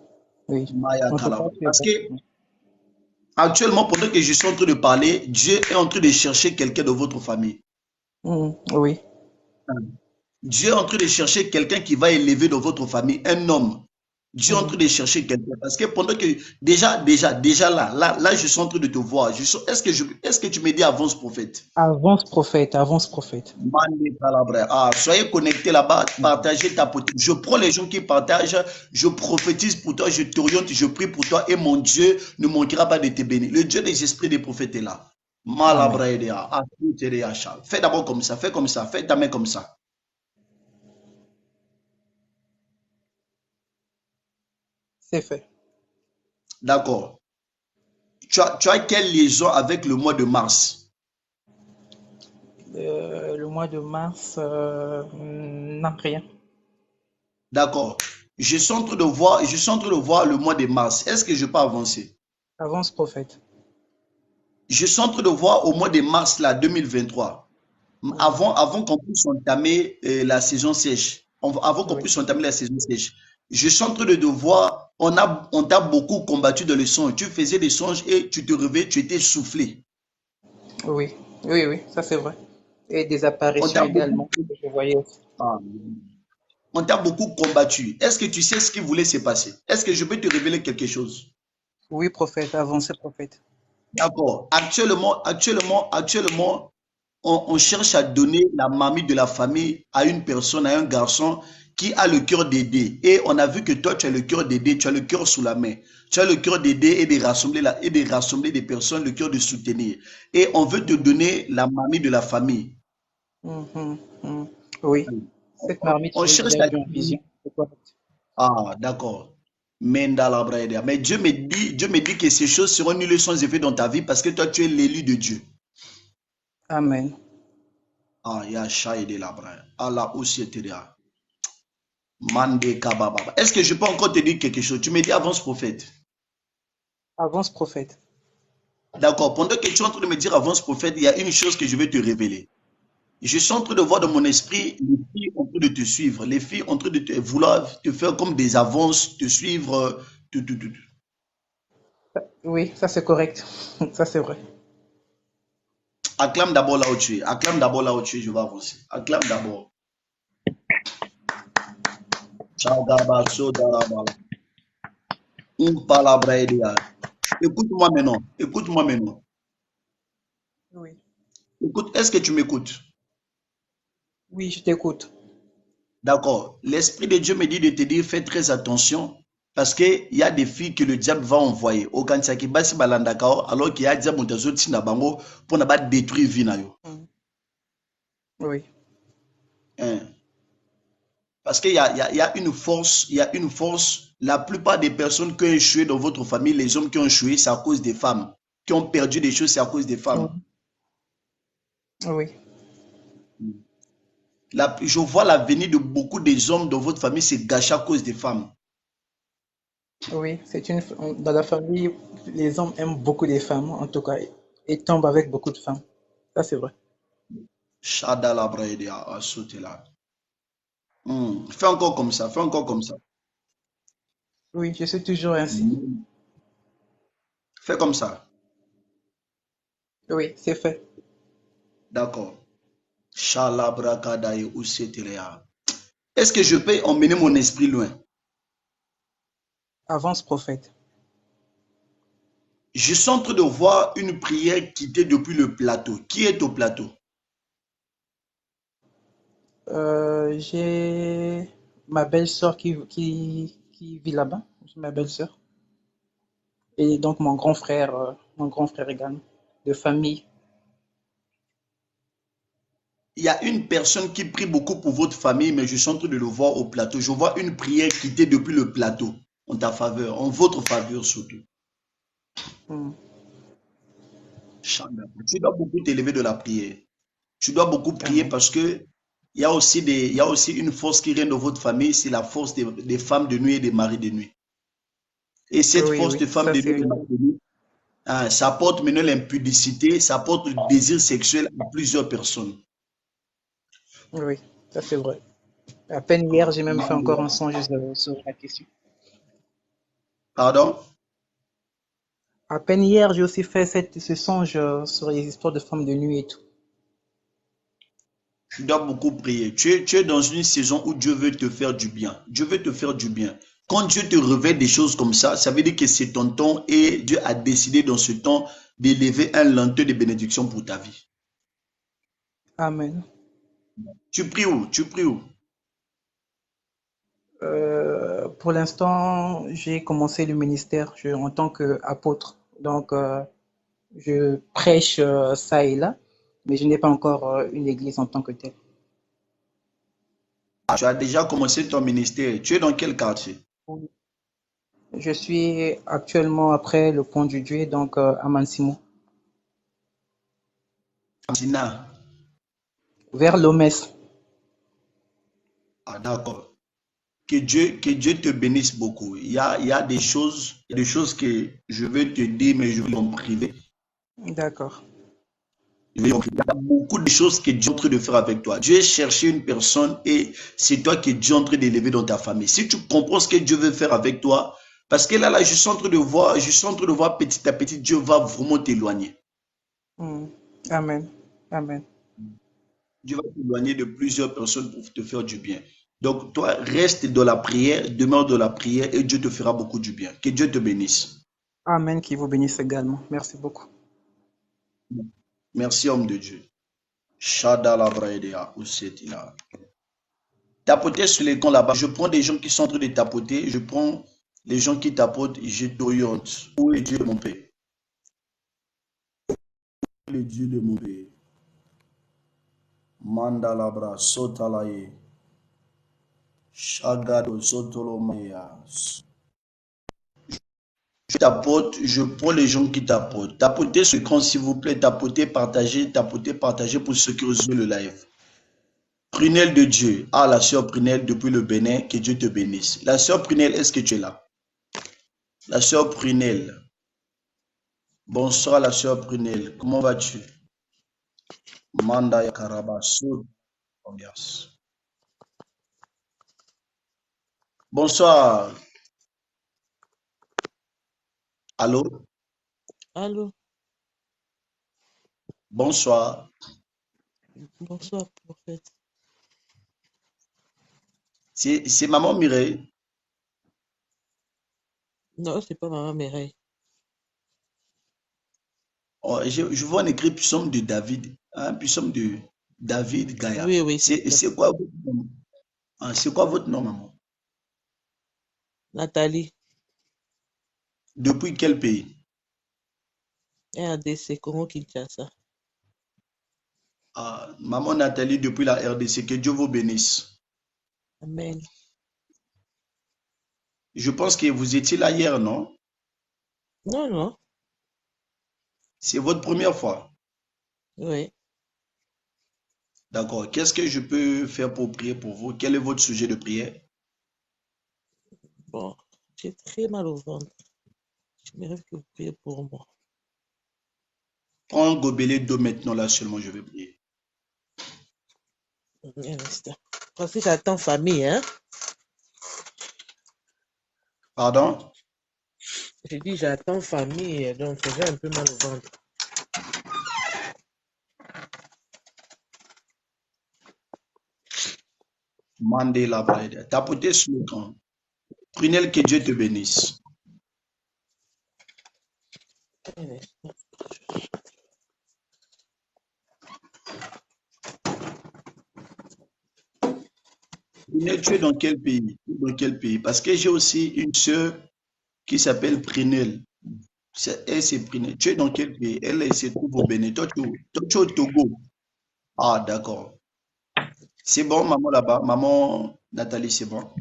Oui. Maya En tout cas, Kalaba. c'est Parce bon. que actuellement, pendant que je suis en train de parler, Dieu est en train de chercher quelqu'un de votre famille. Oui. Dieu est en train de chercher quelqu'un qui va élever dans votre famille, un homme. Dieu est en train de chercher quelqu'un. Parce que pendant que, déjà là, je suis en train de te voir. Est-ce que tu me dis avance prophète? Avance prophète, avance prophète. Soyez connectés là-bas, partagez ta potée. Je prends les gens qui partagent, je prophétise pour toi, je t'oriente, je prie pour toi et mon Dieu ne manquera pas de te bénir. Le Dieu des esprits des prophètes est là. Amen. Fais d'abord comme ça, fais comme ça, fais ta main comme ça. C'est fait. D'accord. Tu as quelle liaison avec le mois de mars? Le mois de mars, non, rien. D'accord. Je suis en train de voir le mois de mars. Est-ce que je peux avancer? Avance prophète. Je suis en train de voir au mois de mars là, 2023. Mhm. Avant qu'on puisse entamer la saison sèche. Avant qu'on Oui. puisse entamer la saison sèche. Je suis en train de voir, on t'a beaucoup combattu dans les songes. Tu faisais des songes et tu te réveillais, tu étais soufflé. Oui. Oui, oui, ça c'est vrai. Et des On apparitions t'a beaucoup, également, que je voyais aussi. ah, on t'a beaucoup combattu. Est-ce que tu sais ce qui voulait se passer? Est-ce que je peux te révéler quelque chose? Oui, prophète, avancez prophète. D'accord. Actuellement, on cherche à donner la mamie de la famille à une personne, à un garçon qui a le cœur d'aider. Et on a vu que toi, tu as le cœur d'aider, tu as le cœur sous la main. Tu as le cœur d'aider et de rassembler des personnes, le cœur de soutenir. Et on veut te Mhm. donner la mamie de la famille. Mhm. Mhm. Oui. Cette marmite, On je l'ai cherche déjà à... vue en vision. C'est correct. Ah, d'accord. Mais Dieu me dit que ces choses seront nulles sans effet dans ta vie parce que toi, tu es l'élu de Dieu. Amen. Ah, Yasha et de la braille. Allah aussi était là. Mande kababa. Est-ce que je peux encore te dire quelque chose? Tu me dis avance prophète. Avance prophète. D'accord. Pendant que tu es en train de me dire avance prophète, il y a une chose que je vais te révéler. Je suis en train de voir dans mon esprit les filles en train de te suivre. Les filles en train de vouloir te faire comme des avances, te suivre. Tout. Oui, ça c'est correct. Ça c'est vrai. Acclame d'abord là où tu es. Acclame d'abord là où tu es, je vais avancer. Acclame d'abord. Écoute-moi maintenant. Écoute-moi maintenant. Oui. Écoute, est-ce que tu m'écoutes? Oui, je t'écoute. D'accord. L'Esprit de Dieu me dit de te dire, fais très attention parce qu'il y a des filles que le diable va envoyer. Okansaki basi balandaka alors qu'il y a diable mutazo na bango pour ne pas détruire vie na yo. Mhm. Oui. Hein. Parce qu'il y a une force, il y a une force. La plupart des personnes qui ont échoué dans votre famille, les hommes qui ont échoué, c'est à cause des femmes. Qui ont perdu des choses, c'est à cause des femmes. Mhm. Oui. Je vois l'avenir de beaucoup des hommes dans votre famille c'est gâché à cause des femmes. Oui, dans la famille, les hommes aiment beaucoup les femmes, en tout cas, et tombent avec beaucoup de femmes. Ça, c'est vrai. Shada la braide a sauté là. Fais encore comme ça, fais encore comme ça. Oui, je suis toujours ainsi. Fais comme ça. Oui, c'est fait. D'accord. Shalabrakadaye useterea. Est-ce que je peux emmener mon esprit loin? Avance, prophète. Je suis en train de voir une prière quitter depuis le plateau. Qui est au plateau? J'ai ma belle-sœur qui vit là-bas. J'ai ma belle-sœur. Et donc mon grand frère également, de famille. il y a une personne qui prie beaucoup pour votre famille, mais je suis en train de le voir au plateau. Je vois une prière quitter depuis le plateau en ta faveur, en votre faveur surtout. Hmm. Tu dois beaucoup t'élever de la prière. Tu dois beaucoup prier Amen. parce que il y a aussi une force qui règne dans votre famille, c'est la force des femmes de nuit et des maris de nuit. Et cette Oui, force oui, de femmes ça de nuit c'est et des une. maris de nuit, ça apporte maintenant l'impudicité, ça apporte le désir sexuel à plusieurs personnes. Oui, ça c'est vrai. À peine hier, j'ai même fait encore un songe sur la question. Pardon? À peine hier, j'ai aussi fait ce songe sur les histoires de femmes de nuit et tout. Tu dois beaucoup prier. Tu es dans une saison où Dieu veut te faire du bien. Dieu veut te faire du bien. Quand Dieu te révèle des choses comme ça veut dire que c'est ton temps et Dieu a décidé dans ce temps d'élever un lenteur de bénédiction pour ta vie. Amen. Tu pries où? Tu pries où? Pour l'instant, j'ai commencé le ministère en tant qu'apôtre. Donc, je prêche ça et là, mais je n'ai pas encore une église en tant que telle. Tu as déjà commencé ton ministère. Tu es dans quel quartier? Je suis actuellement après le pont du Dieu, donc à Mansimo, Tina. vers Lomès. Ah, d'accord. Que Dieu te bénisse beaucoup. Il y a des choses que je veux te dire, mais je vais en privé. D'accord. Il y a beaucoup de choses que Dieu est en train de faire avec toi. Dieu est cherché une personne et c'est toi que Dieu est en train d'élever dans ta famille. Si tu comprends ce que Dieu veut faire avec toi, parce que là, je suis en train de voir, petit à petit, Dieu va vraiment t'éloigner. Mm. Amen. Amen. Dieu va t'éloigner de plusieurs personnes pour te faire du bien. Donc, toi, reste dans la prière, demeure dans la prière et Dieu te fera beaucoup du bien. Que Dieu te bénisse. Amen, qui vous bénisse également. Merci beaucoup. Merci, homme de Dieu. Shadala Braidea, Usetina. Tapoter sur les camps là-bas. Je prends des gens qui sont en train de tapoter. Je prends les gens qui tapotent. Je t'oriente. Où est Dieu, mon Père? Où est le Dieu de mon Père? Mandalabra, Sotalaye. Shagado, Sotolomaya. Je tapote, je prends les gens qui tapotent. Tapotez ce camp, s'il vous plaît. Tapotez, partagez pour sécuriser le live. Prunelle de Dieu. Ah, la sœur Prunelle depuis le Bénin, que Dieu te bénisse. La sœur Prunelle, est-ce que tu es là? La sœur Prunelle. Bonsoir la sœur Prunelle. Comment vas-tu? Manda Yakaraba. Bonsoir. Allô? Allô, Bonsoir. bonsoir, prophète. C'est maman Mireille. Non, c'est pas maman Mireille. Oh, je vois un écrit psaume de David. Hein, psaume de David Gaïa. Oui, oui, c'est ça. C'est quoi votre nom? Ah, c'est quoi votre nom, maman? Nathalie, Depuis quel pays? RDC, Congo-Kinshasa. Ah, maman Nathalie depuis la RDC. Que Dieu vous bénisse. Amen. Je pense que vous étiez là hier, non? Non, non, C'est votre première fois. oui. D'accord. Qu'est-ce que je peux faire pour prier pour vous? Quel est votre sujet de prière? Bon, j'ai très mal au ventre. J'aimerais que vous priez pour moi. Prends un gobelet d'eau maintenant, là seulement, je vais prier. Un instant. Parce que j'attends famille, hein. Pardon? J'ai dit j'attends famille, donc j'ai un peu mal au ventre. Mandela Braide. Tapotez sur le camp. Prunelle, que Dieu te bénisse. Un instant. Prunelle, tu es dans quel pays? Dans quel pays? Parce que j'ai aussi une sœur qui s'appelle Prunelle. Elle, c'est Prunelle. Tu es dans quel pays? Elle se trouve au Bénin. Toi, tu es au Togo. Ah, d'accord. C'est bon, maman là-bas. Maman Nathalie, c'est bon.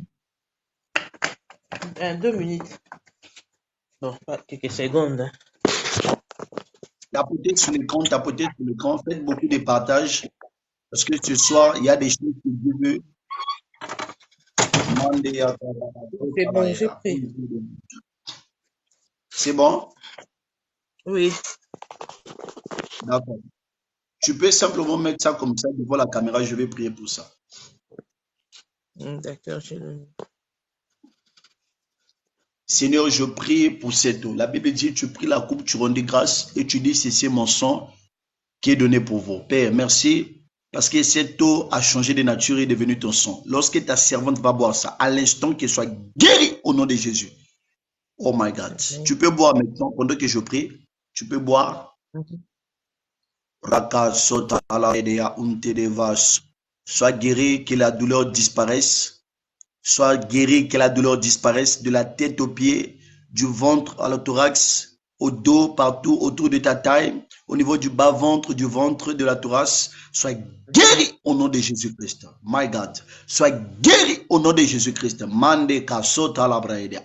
2 minutes. Bon, pas quelques secondes. Hein. Tapotez sur l'écran, tapotez sur l'écran. Faites beaucoup de partages. Parce que ce soir, il y a des choses que Dieu veut demander à C'est bon, j'ai pris. C'est bon? Oui. D'accord. Tu peux simplement mettre ça comme ça devant la caméra. Je vais prier pour ça. D'accord, j'ai le... Seigneur, je prie pour cette eau. La Bible dit, tu pries la coupe, tu rendis grâce et tu dis, c'est mon sang qui est donné pour vous. Père, merci parce que cette eau a changé de nature et est devenue ton sang. Lorsque ta servante va boire ça, à l'instant qu'elle soit guérie au nom de Jésus. Oh my God. Tu peux boire maintenant pendant que je prie. Tu peux boire. Sois guéri, que la douleur disparaisse. Sois guéri, que la douleur disparaisse de la tête aux pieds, du ventre à la thorax, au dos, partout autour de ta taille, au niveau du bas-ventre, du ventre, de la thorax. Sois guéri au nom de Jésus-Christ. My God. Sois guéri au nom de Jésus-Christ. Mande kasota la braide.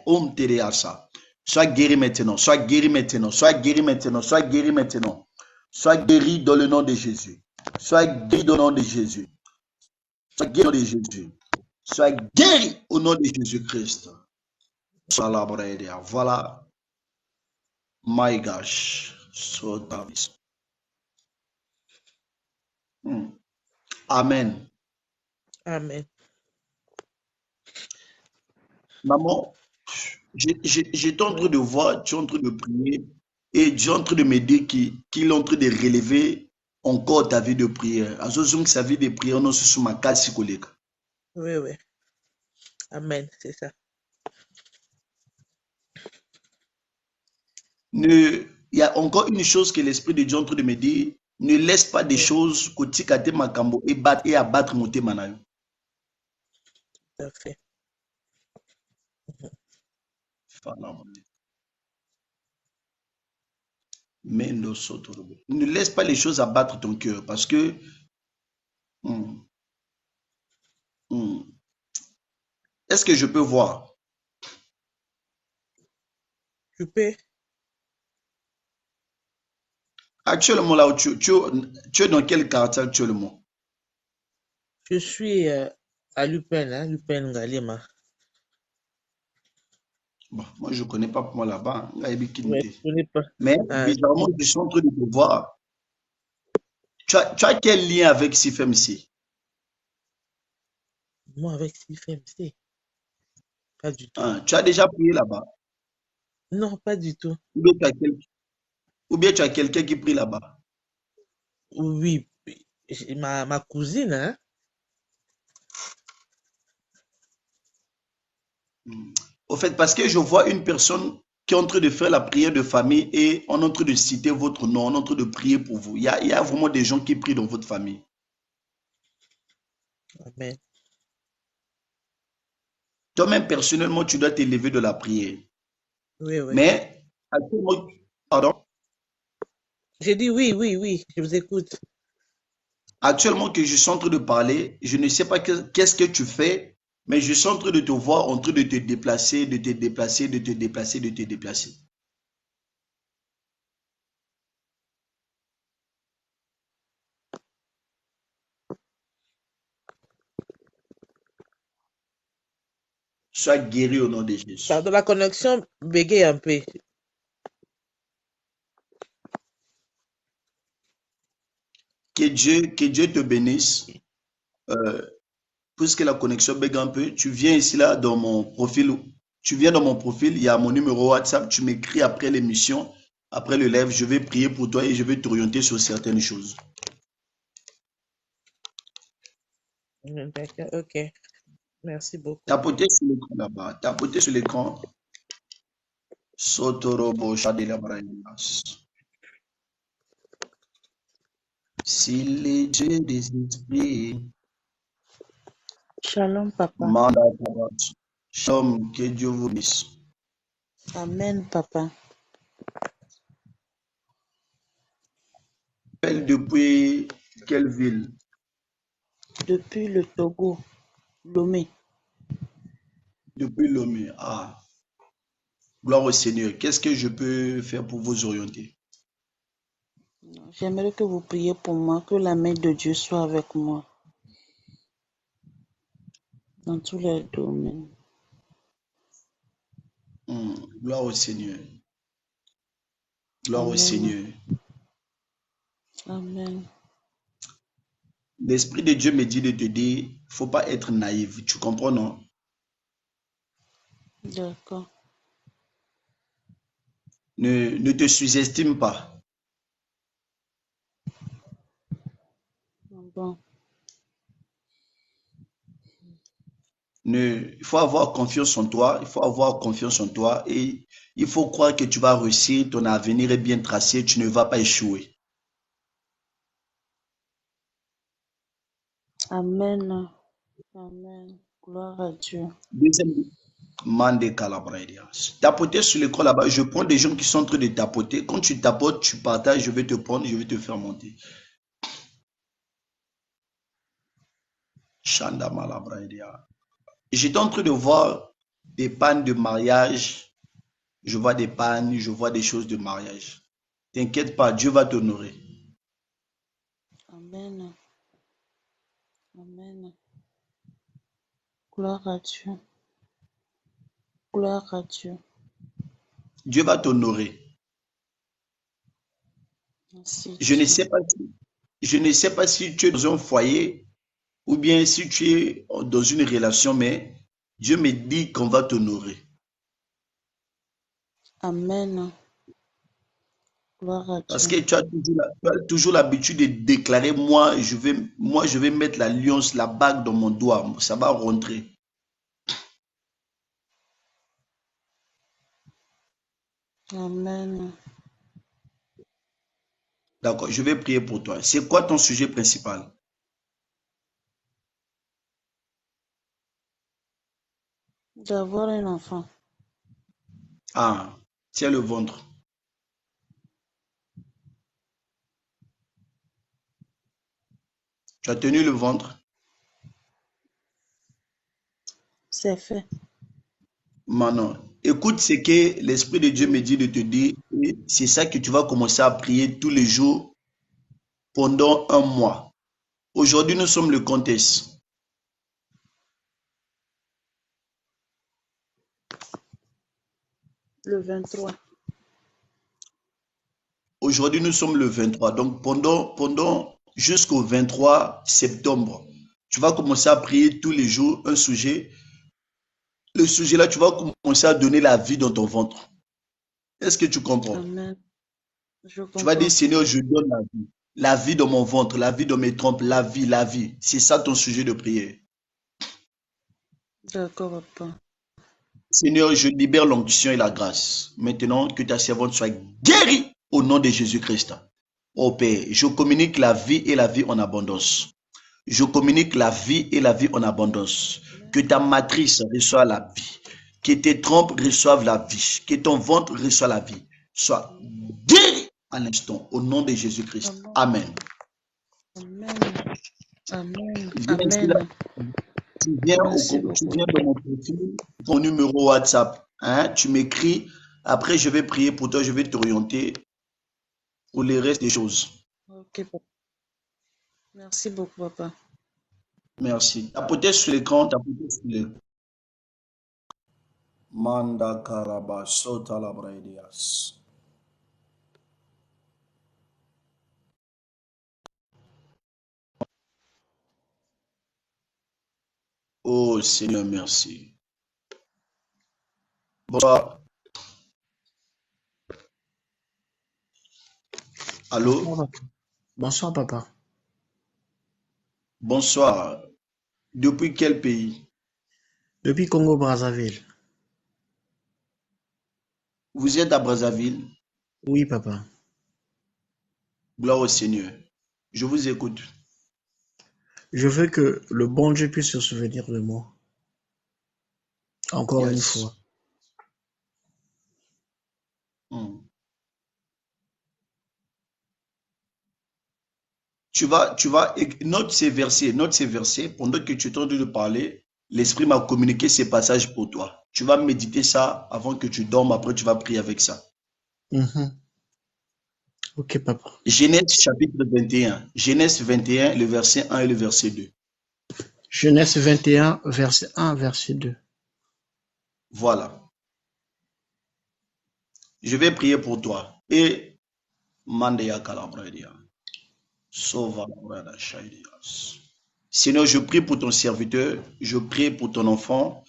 Sois guéri maintenant. Sois guéri maintenant. Sois guéri maintenant. Sois guéri maintenant. Sois guéri dans le nom de Jésus. Sois guéri dans le nom de Jésus. Sois guéri dans le nom de Jésus. Sois guéri au nom de Jésus-Christ. Voilà. My gosh. So Amen. Amen. Maman, j'étais en train de voir, tu es en train de prier et tu es en train de me dire qu'il est en train de relever encore ta vie de prière. Azozum sa vie de prière non sur ma case psychologique. Oui, oui. Amen, c'est ça. Il y a encore une chose que l'Esprit de Dieu est en train de me dire. Ne laisse pas des choses côté kate makambo et abattre mon témanayo. Tout à fait. Ne laisse pas les choses abattre ton cœur parce que est-ce que je peux voir? Tu peux? Actuellement, là où tu es dans quel quartier actuellement? Je suis à Lupin, hein, Lupin Galima. Bon, moi, je ne connais pas pour moi là-bas. Ouais, je connais pas. Mais bizarrement, je suis en train de te voir. Tu as quel lien avec CFMC? Moi, avec CFMC. Pas du tout. Tu as déjà prié là-bas? Non, pas du tout. Ou bien tu as quelqu'un qui prie là-bas? Oui, ma cousine, hein? Au fait, parce que je vois une personne qui est en train de faire la prière de famille et on est en train de citer votre nom, on est en train de prier pour vous. Il y a vraiment des gens qui prient dans votre famille. Amen. Toi-même, personnellement, tu dois t'élever de la prière. Oui, oui. Mais, actuellement, pardon? J'ai dit oui, oui, oui, je vous écoute. Actuellement que je suis en train de parler, je ne sais pas qu'est-ce que tu fais, mais je suis en train de te voir en train de te déplacer, de te déplacer, de te déplacer, de te déplacer. Sois guéri au nom de Jésus. Pardon, la connexion bégaye un peu. Que Dieu te bénisse. Puisque la connexion bégaye un peu, tu viens ici là dans mon profil. Tu viens dans mon profil, il y a mon numéro WhatsApp, tu m'écris après l'émission, après le live, je vais prier pour toi et je vais t'orienter sur certaines choses. D'accord, ok. Merci beaucoup. Tapotez sur l'écran là-bas. Tapotez sur l'écran. Sotorobo Shadelabrainas. S'il est Dieu des esprits, Shalom, papa. Shalom, que Dieu vous bénisse. Amen, papa. Depuis quelle ville? Depuis le Togo, Lomé. Depuis Lomé. Ah, gloire au Seigneur. Qu'est-ce que je peux faire pour vous orienter? J'aimerais que vous priez pour moi, que la main de Dieu soit avec moi dans tous les domaines. Gloire au Seigneur. Gloire au Amen. Seigneur. Amen. L'Esprit de Dieu me dit de te dire, il ne faut pas être naïf. Tu comprends, non? D'accord. Ne te sous-estime pas. Bon. Il faut avoir confiance en toi. Il faut avoir confiance en toi. Et il faut croire que tu vas réussir. Ton avenir est bien tracé. Tu ne vas pas échouer. Amen. Amen. Gloire à Dieu. Deuxième, Mande Calabradia. Tapoter sur l'écran là-bas. Je prends des gens qui sont en train de tapoter. Quand tu tapotes, tu partages. Je vais te prendre. Je vais te faire monter. Chanda Malabradia. J'étais en train de voir des pannes de mariage. Je vois des pannes, je vois des choses de mariage. T'inquiète pas, Dieu va t'honorer. Amen. Amen. Gloire à Dieu. Gloire à Dieu. Dieu va t'honorer. Merci Je ne Dieu. sais pas je ne sais pas si tu es dans un foyer ou bien si tu es dans une relation, mais Dieu me dit qu'on va t'honorer. Amen. Gloire à Parce Dieu. que tu as toujours l'habitude de déclarer, moi, je vais mettre l'alliance, la bague dans mon doigt. Ça va rentrer. Amen. D'accord, je vais prier pour toi. C'est quoi ton sujet principal? D'avoir un enfant. Ah, c'est le ventre. Tu as tenu le ventre? C'est fait. Maintenant, écoute ce que l'Esprit de Dieu me dit de te dire. Et c'est ça que tu vas commencer à prier tous les jours pendant un mois. Aujourd'hui, nous sommes le contexte. Le 23. Aujourd'hui, nous sommes le 23. Donc, pendant jusqu'au 23 septembre, tu vas commencer à prier tous les jours un sujet. Le sujet là, tu vas commencer à donner la vie dans ton ventre. Est-ce que tu comprends? Amen. Je Tu vas dire, comprends. Seigneur, je donne la vie. La vie dans mon ventre, la vie dans mes trompes, la vie, la vie. C'est ça ton sujet de prière. D'accord, papa. Seigneur, je libère l'onction et la grâce. Maintenant que ta servante soit guérie au nom de Jésus-Christ. Ô Père, je communique la vie et la vie en abondance. Je communique la vie et la vie en abondance. Que ta matrice reçoive la vie. Que tes trompes reçoivent la vie. Que ton ventre reçoive la vie. Sois guéri à l'instant au nom de Jésus-Christ. Amen. Amen. Amen. Viens ici, là. Amen. Merci Tu beaucoup. viens dans mon profil, ton numéro WhatsApp. Hein? Tu m'écris. Après, je vais prier pour toi. Je vais t'orienter pour le reste des choses. Ok, papa. Merci beaucoup, papa. Merci. Tapoter sur l'écran, tapoter sur l'écran. Manda karaba sota la braidias. Oh Seigneur, merci. Bonsoir. Allô? Bonsoir, papa. Bonsoir, papa. Bonsoir. Depuis quel pays? Depuis Congo-Brazzaville. Vous êtes à Brazzaville? Oui, papa. Gloire au Seigneur. Je vous écoute. Je veux que le bon Dieu puisse se souvenir de moi. Encore une Yes. fois. note ces versets, pendant que tu es en train de parler, l'Esprit m'a communiqué ces passages pour toi. Tu vas méditer ça avant que tu dormes, après tu vas prier avec ça. Ok, papa. Genèse chapitre 21. Genèse 21, le verset 1 et le verset 2. Genèse 21, verset 1, verset 2. Voilà. Je vais prier pour toi. Et Mandeya Kalabradia. Seigneur, je prie pour ton serviteur, je prie pour ton enfant,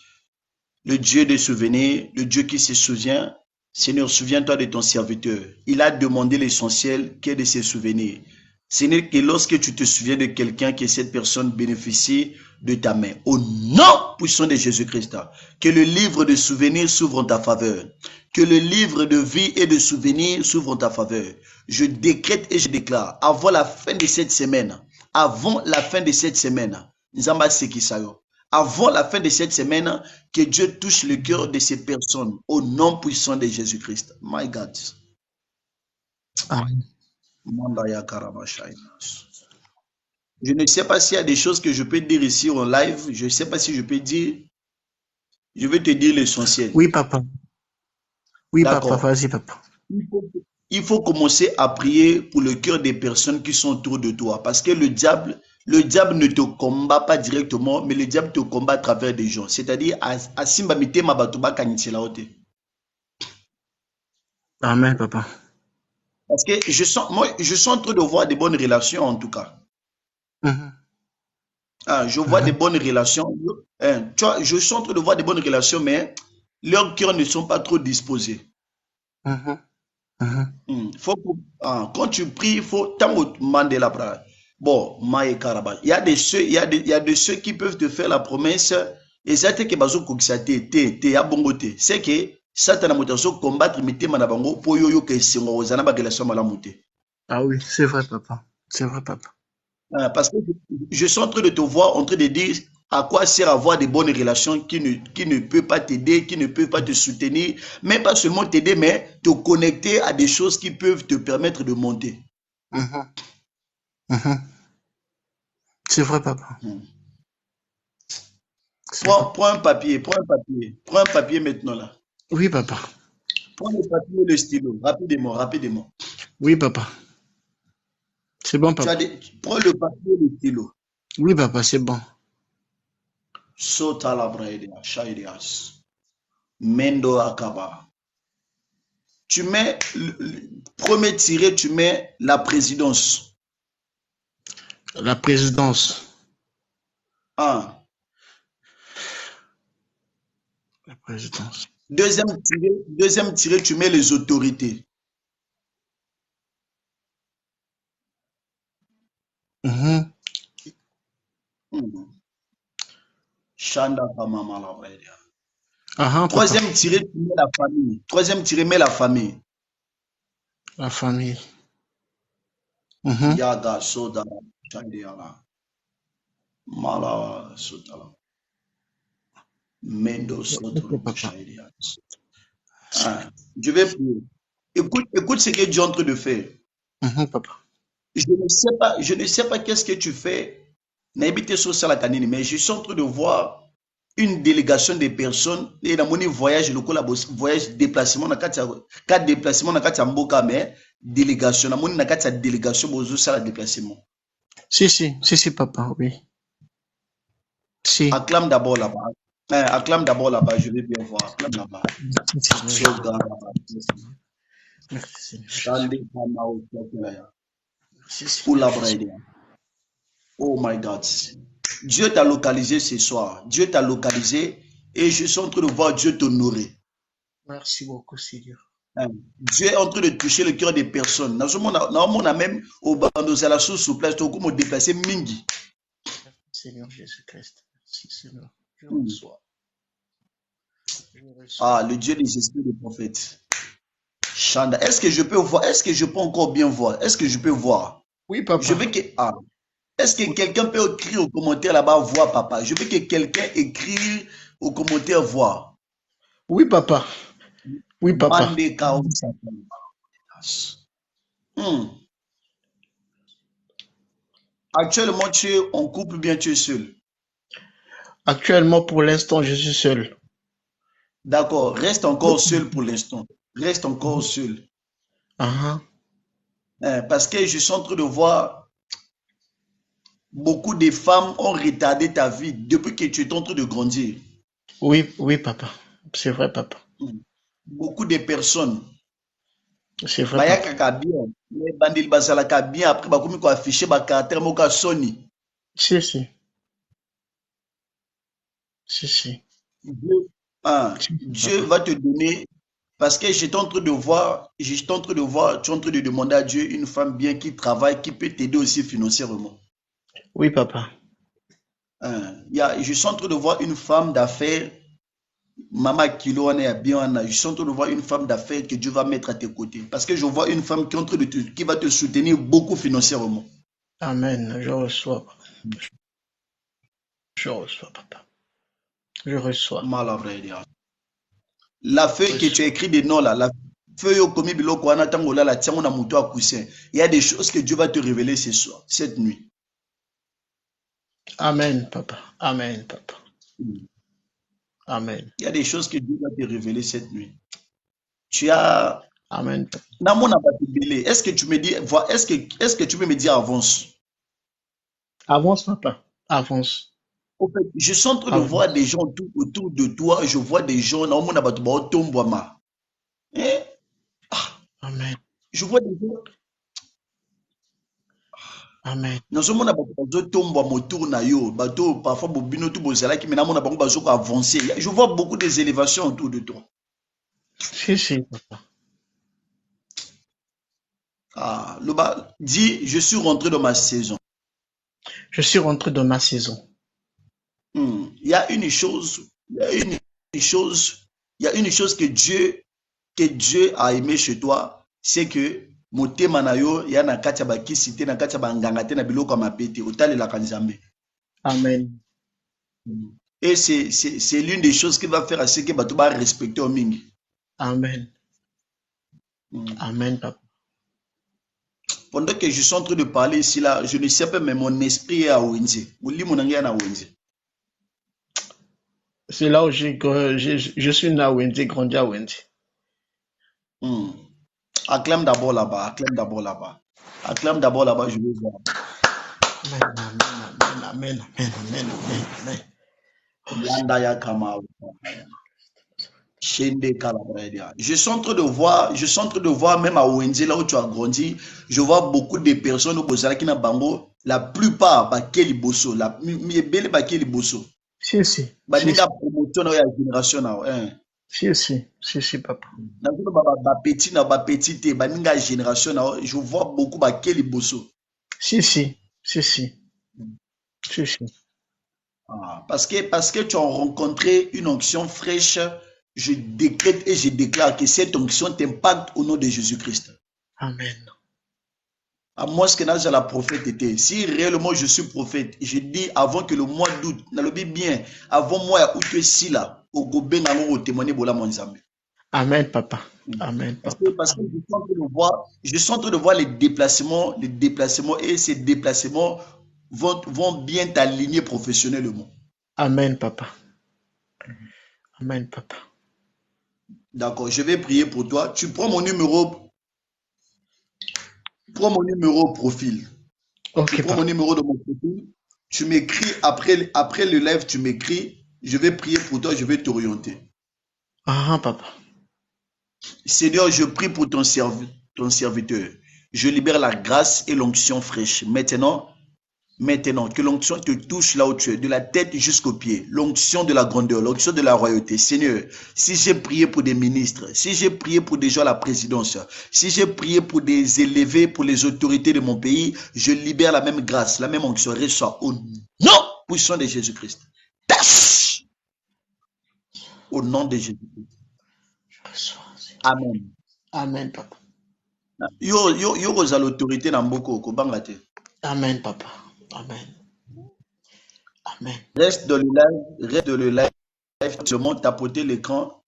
le Dieu des souvenirs, le Dieu qui se souvient. Seigneur, souviens-toi de ton serviteur. Il a demandé l'essentiel qui est de ses souvenirs. Seigneur, que lorsque tu te souviens de quelqu'un, que cette personne bénéficie de ta main. Au nom puissant de Jésus-Christ, que le livre de souvenirs s'ouvre en ta faveur. Que le livre de vie et de souvenirs s'ouvre en ta faveur. Je décrète et je déclare, avant la fin de cette semaine, avant la fin de cette semaine, que Dieu touche le cœur de ces personnes au nom puissant de Jésus-Christ. My God. Amen. Je ne sais pas s'il y a des choses que je peux dire ici en live. Je ne sais pas si je peux dire. Je vais te dire l'essentiel. Oui, papa. Oui, papa, D'accord. vas-y, papa. Il faut commencer à prier pour le cœur des personnes qui sont autour de toi. Parce que le diable ne te combat pas directement, mais le diable te combat à travers des gens. C'est-à-dire, à Simbamite Mabatuba Kanitselaote. Amen, papa. Parce que je sens en train de voir des bonnes relations en tout cas. Je vois des bonnes relations. Tu vois, je suis en train de voir des bonnes relations, mais leurs cœurs ne sont pas trop disposés. Quand tu pries, il faut demander la prière. Bon, il y a de ceux qui peuvent te faire la promesse. Et c'est que c'est que Satan a combattre manabango pour yo que c'est relation malamute. Ah oui, c'est vrai, papa. C'est vrai, papa. Parce que je suis en train de te voir, en train de dire à quoi sert avoir des bonnes relations qui ne peut pas t'aider, qui ne peut pas te soutenir, même pas seulement t'aider, mais te connecter à des choses qui peuvent te permettre de monter. C'est vrai, papa. Prends un papier maintenant là. Oui, papa. Prends le papier et le stylo, rapidement. Oui, papa. C'est bon, papa. Prends le papier et le stylo. Oui, papa, c'est bon. Sota la braïdia, shaidias. Mendo akaba. Tu mets, premier tiré, tu mets la présidence. La présidence. La présidence. Deuxième tiré, tu mets les autorités. Shanda Kamama la braïdia. Troisième tiré, tu mets la famille. Troisième tiré, mets la famille. La famille. Yaga soda chandiala. Mala sotala. Mendo sotolo chandiala. Je vais prier. Écoute ce que Dieu est en train de faire. Papa. Je ne sais pas qu'est-ce que tu fais. Mais je suis en train de voir une délégation de personnes et dans mon voyage déplacement na quatre déplacement na kati mboka mais délégation na mon na kati délégation bozo sala déplacement. Si papa, oui. Si. Acclame d'abord là-bas. Je vais bien voir. Acclame là-bas. Merci. Oh my God. Dieu t'a localisé ce soir. Dieu t'a localisé et je suis en train de voir Dieu t'honorer. Merci beaucoup, Seigneur. Dieu est en train de toucher le cœur des personnes. Normalement, on a même au bando à la sous place, au coup, déplacé Mingi. Seigneur Jésus-Christ. Merci, Seigneur. Je reçois. Le Dieu des esprits des prophètes. Chanda, est-ce que je peux voir? Est-ce que je peux encore bien voir? Est-ce que je peux voir? Oui, papa. Je veux que. Est-ce que quelqu'un peut écrire au commentaire là-bas, voir, papa? Je veux que quelqu'un écrive au commentaire, voir. Oui, papa. Oui, papa. Actuellement, tu es en couple ou bien tu es seul? Actuellement, pour l'instant, je suis seul. D'accord, reste encore seul pour l'instant. Reste encore seul. Ah, Parce que je suis en train de voir beaucoup de femmes ont retardé ta vie depuis que tu es en train de grandir. oui, oui, papa. C'est vrai, papa. Beaucoup de personnes, C'est vrai, papa. bayakaka bien, mais bandil basalaka bien, après bakomi ko afficher ba caractère moka soni. Si, si. Si, si. Dieu, Si, si, Dieu papa. va te donner, parce que j'étais en train de voir, j'étais en train de voir, tu es en train de demander à Dieu une femme bien qui travaille, qui peut t'aider aussi financièrement. Oui, papa. Je suis en train de voir une femme d'affaires, Mama Kilo, je suis en train de voir une femme d'affaires que Dieu va mettre à tes côtés. Parce que je vois une femme qui, est en train de qui va te soutenir beaucoup financièrement. Amen. Je reçois. Je reçois, papa. Je reçois. Malabré. La Je feuille que tu reçois. as écrit des noms là, la feuille au commis biloko wana tango là, la tiango na muto à coussin. Il y a des choses que Dieu va te révéler ce soir, cette nuit. Amen, papa. Amen, papa. Il Amen. y a des choses que Dieu va te révéler cette nuit. Tu as Amen, papa. est-ce que tu me dis, est-ce que tu peux me dire avance? Avance, papa. Avance. En fait, je suis en train de voir Avance. des gens tout autour de toi. Je vois des gens, na omona bato ba otombwama. Hein? Amen. Je vois des gens, Amen. nazomona bato bazotombwama autour na yo. Bato, parfois, bobino tout bozalaki, mais namona bango bazoko avancer. Je vois beaucoup des élévations autour de toi. Si, si, papa. Loba, dis, je suis rentré dans ma saison. Je suis rentré dans ma saison. Il y a une chose, il y a une chose, il y a une chose que Dieu a aimé chez toi, c'est que motema na yo ya na kati ya bakisi te na kati ya banganga te na biloko ya mabe te otalelaka Nzambe. Amen. Et c'est l'une des choses qui va faire à ce que bato ba respecter au mingi. Amen. Mm. Amen, papa. Pendant que je suis en train de parler ici là, je ne sais pas, mais mon esprit est à Wenze. Molimo na ngai na Wenze. C'est là où je suis né à Wendy, grandi à Wendy. Acclame d'abord là-bas, acclame d'abord là-bas. Acclame d'abord là-bas, je vais voir. Amen, amen, amen, amen, amen, amen, amen. Yanda ya kama. Shende Kalabraya. Je suis en train de voir même à Wendy, là où tu as grandi, je vois beaucoup de personnes au Bozala qui n'a bango, la plupart, bakeli bosso, la belle bakeli bosso. Si, si, si, Baninga promotion na ya génération na, si, si, si, si, papa. na ba petit na ba petit te, baninga génération na, je vois beaucoup bakeli bosso. Si, si, si, si, si, si. Parce que tu as rencontré une onction fraîche, je décrète et je déclare que cette onction t'impacte au nom de Jésus-Christ. Amen. À moi, ce que n'a la prophète était. Si réellement je suis prophète, je dis avant que le mois d'août, dans le bien, avant moi, où tu es si là, au Gobin, au témoigner, voilà mon Zambé. Amen, papa. Amen, papa. Parce que je suis en train de voir les déplacements, et ces déplacements vont bien t'aligner professionnellement. Amen, papa. Amen, papa. D'accord, je vais prier pour toi. Tu prends mon numéro profil. Tu Ok, prends mon papa. numéro de mon profil. Tu m'écris après le live, tu m'écris. Je vais prier pour toi, je vais t'orienter. Ah, papa. Seigneur, je prie pour ton serviteur. Je libère la grâce et l'onction fraîche. Maintenant, que l'onction te touche là où tu es, de la tête jusqu'aux pieds. L'onction de la grandeur, l'onction de la royauté. Seigneur, si j'ai prié pour des ministres, si j'ai prié pour des gens à la présidence, si j'ai prié pour des élevés, pour les autorités de mon pays, je libère la même grâce, la même onction. Reçois au nom puissant de Jésus-Christ. Tâche au nom de Jésus-Christ. Amen. Amen, papa. Yo koza l'autorité na mboko kobanga te. Amen, papa. Amen. Amen. Reste dans le live, tu montes tapoter l'écran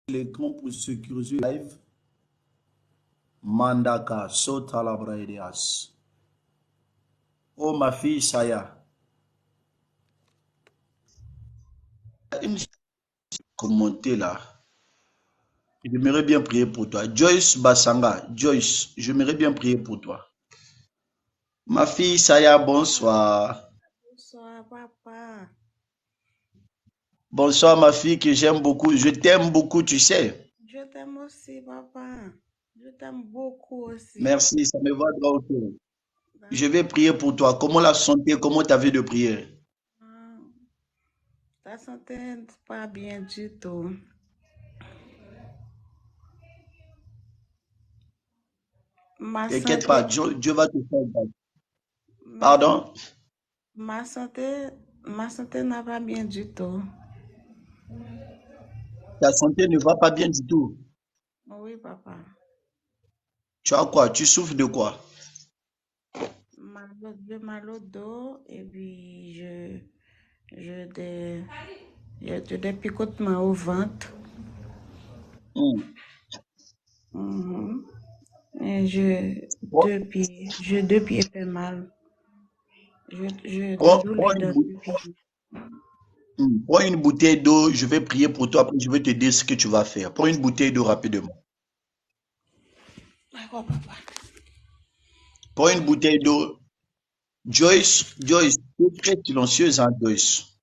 pour sécuriser le live. Mandaka sota la braideas. Oh, ma fille Saya. Une commenter là. J'aimerais bien prier pour toi. Joyce Basanga. Joyce, j'aimerais bien prier pour toi. Ma fille Saya, bonsoir. Bonsoir, papa. Bonsoir, ma fille que j'aime beaucoup. Je t'aime beaucoup, tu sais. Je t'aime aussi, papa. Je t'aime beaucoup aussi. Merci, ça me va droit au cœur. Je D'accord. vais prier pour toi. Comment la santé, comment ta vie de prière? Ah, ta santé n'est pas bien du tout. Ma T'inquiète pas, santé, Dieu va te faire grâce. ma, Pardon? ma santé, ma santé n'est pas bien du tout. Ta santé ne va pas bien du tout. Oui, papa. Tu as quoi? Tu souffres de quoi? J'ai mal au dos et puis je des, j'ai des picotements au ventre. Hmm. Mhm. Et Prends, j'ai deux pieds fait mal. Des prends douleurs une, de bou- deux pieds. prends une bouteille d'eau. Je vais prier pour toi. Après, je vais te dire ce que tu vas faire. Prends une bouteille d'eau rapidement. D'accord, papa. Prends une bouteille d'eau. Joyce, tu es très silencieuse, hein, Joyce.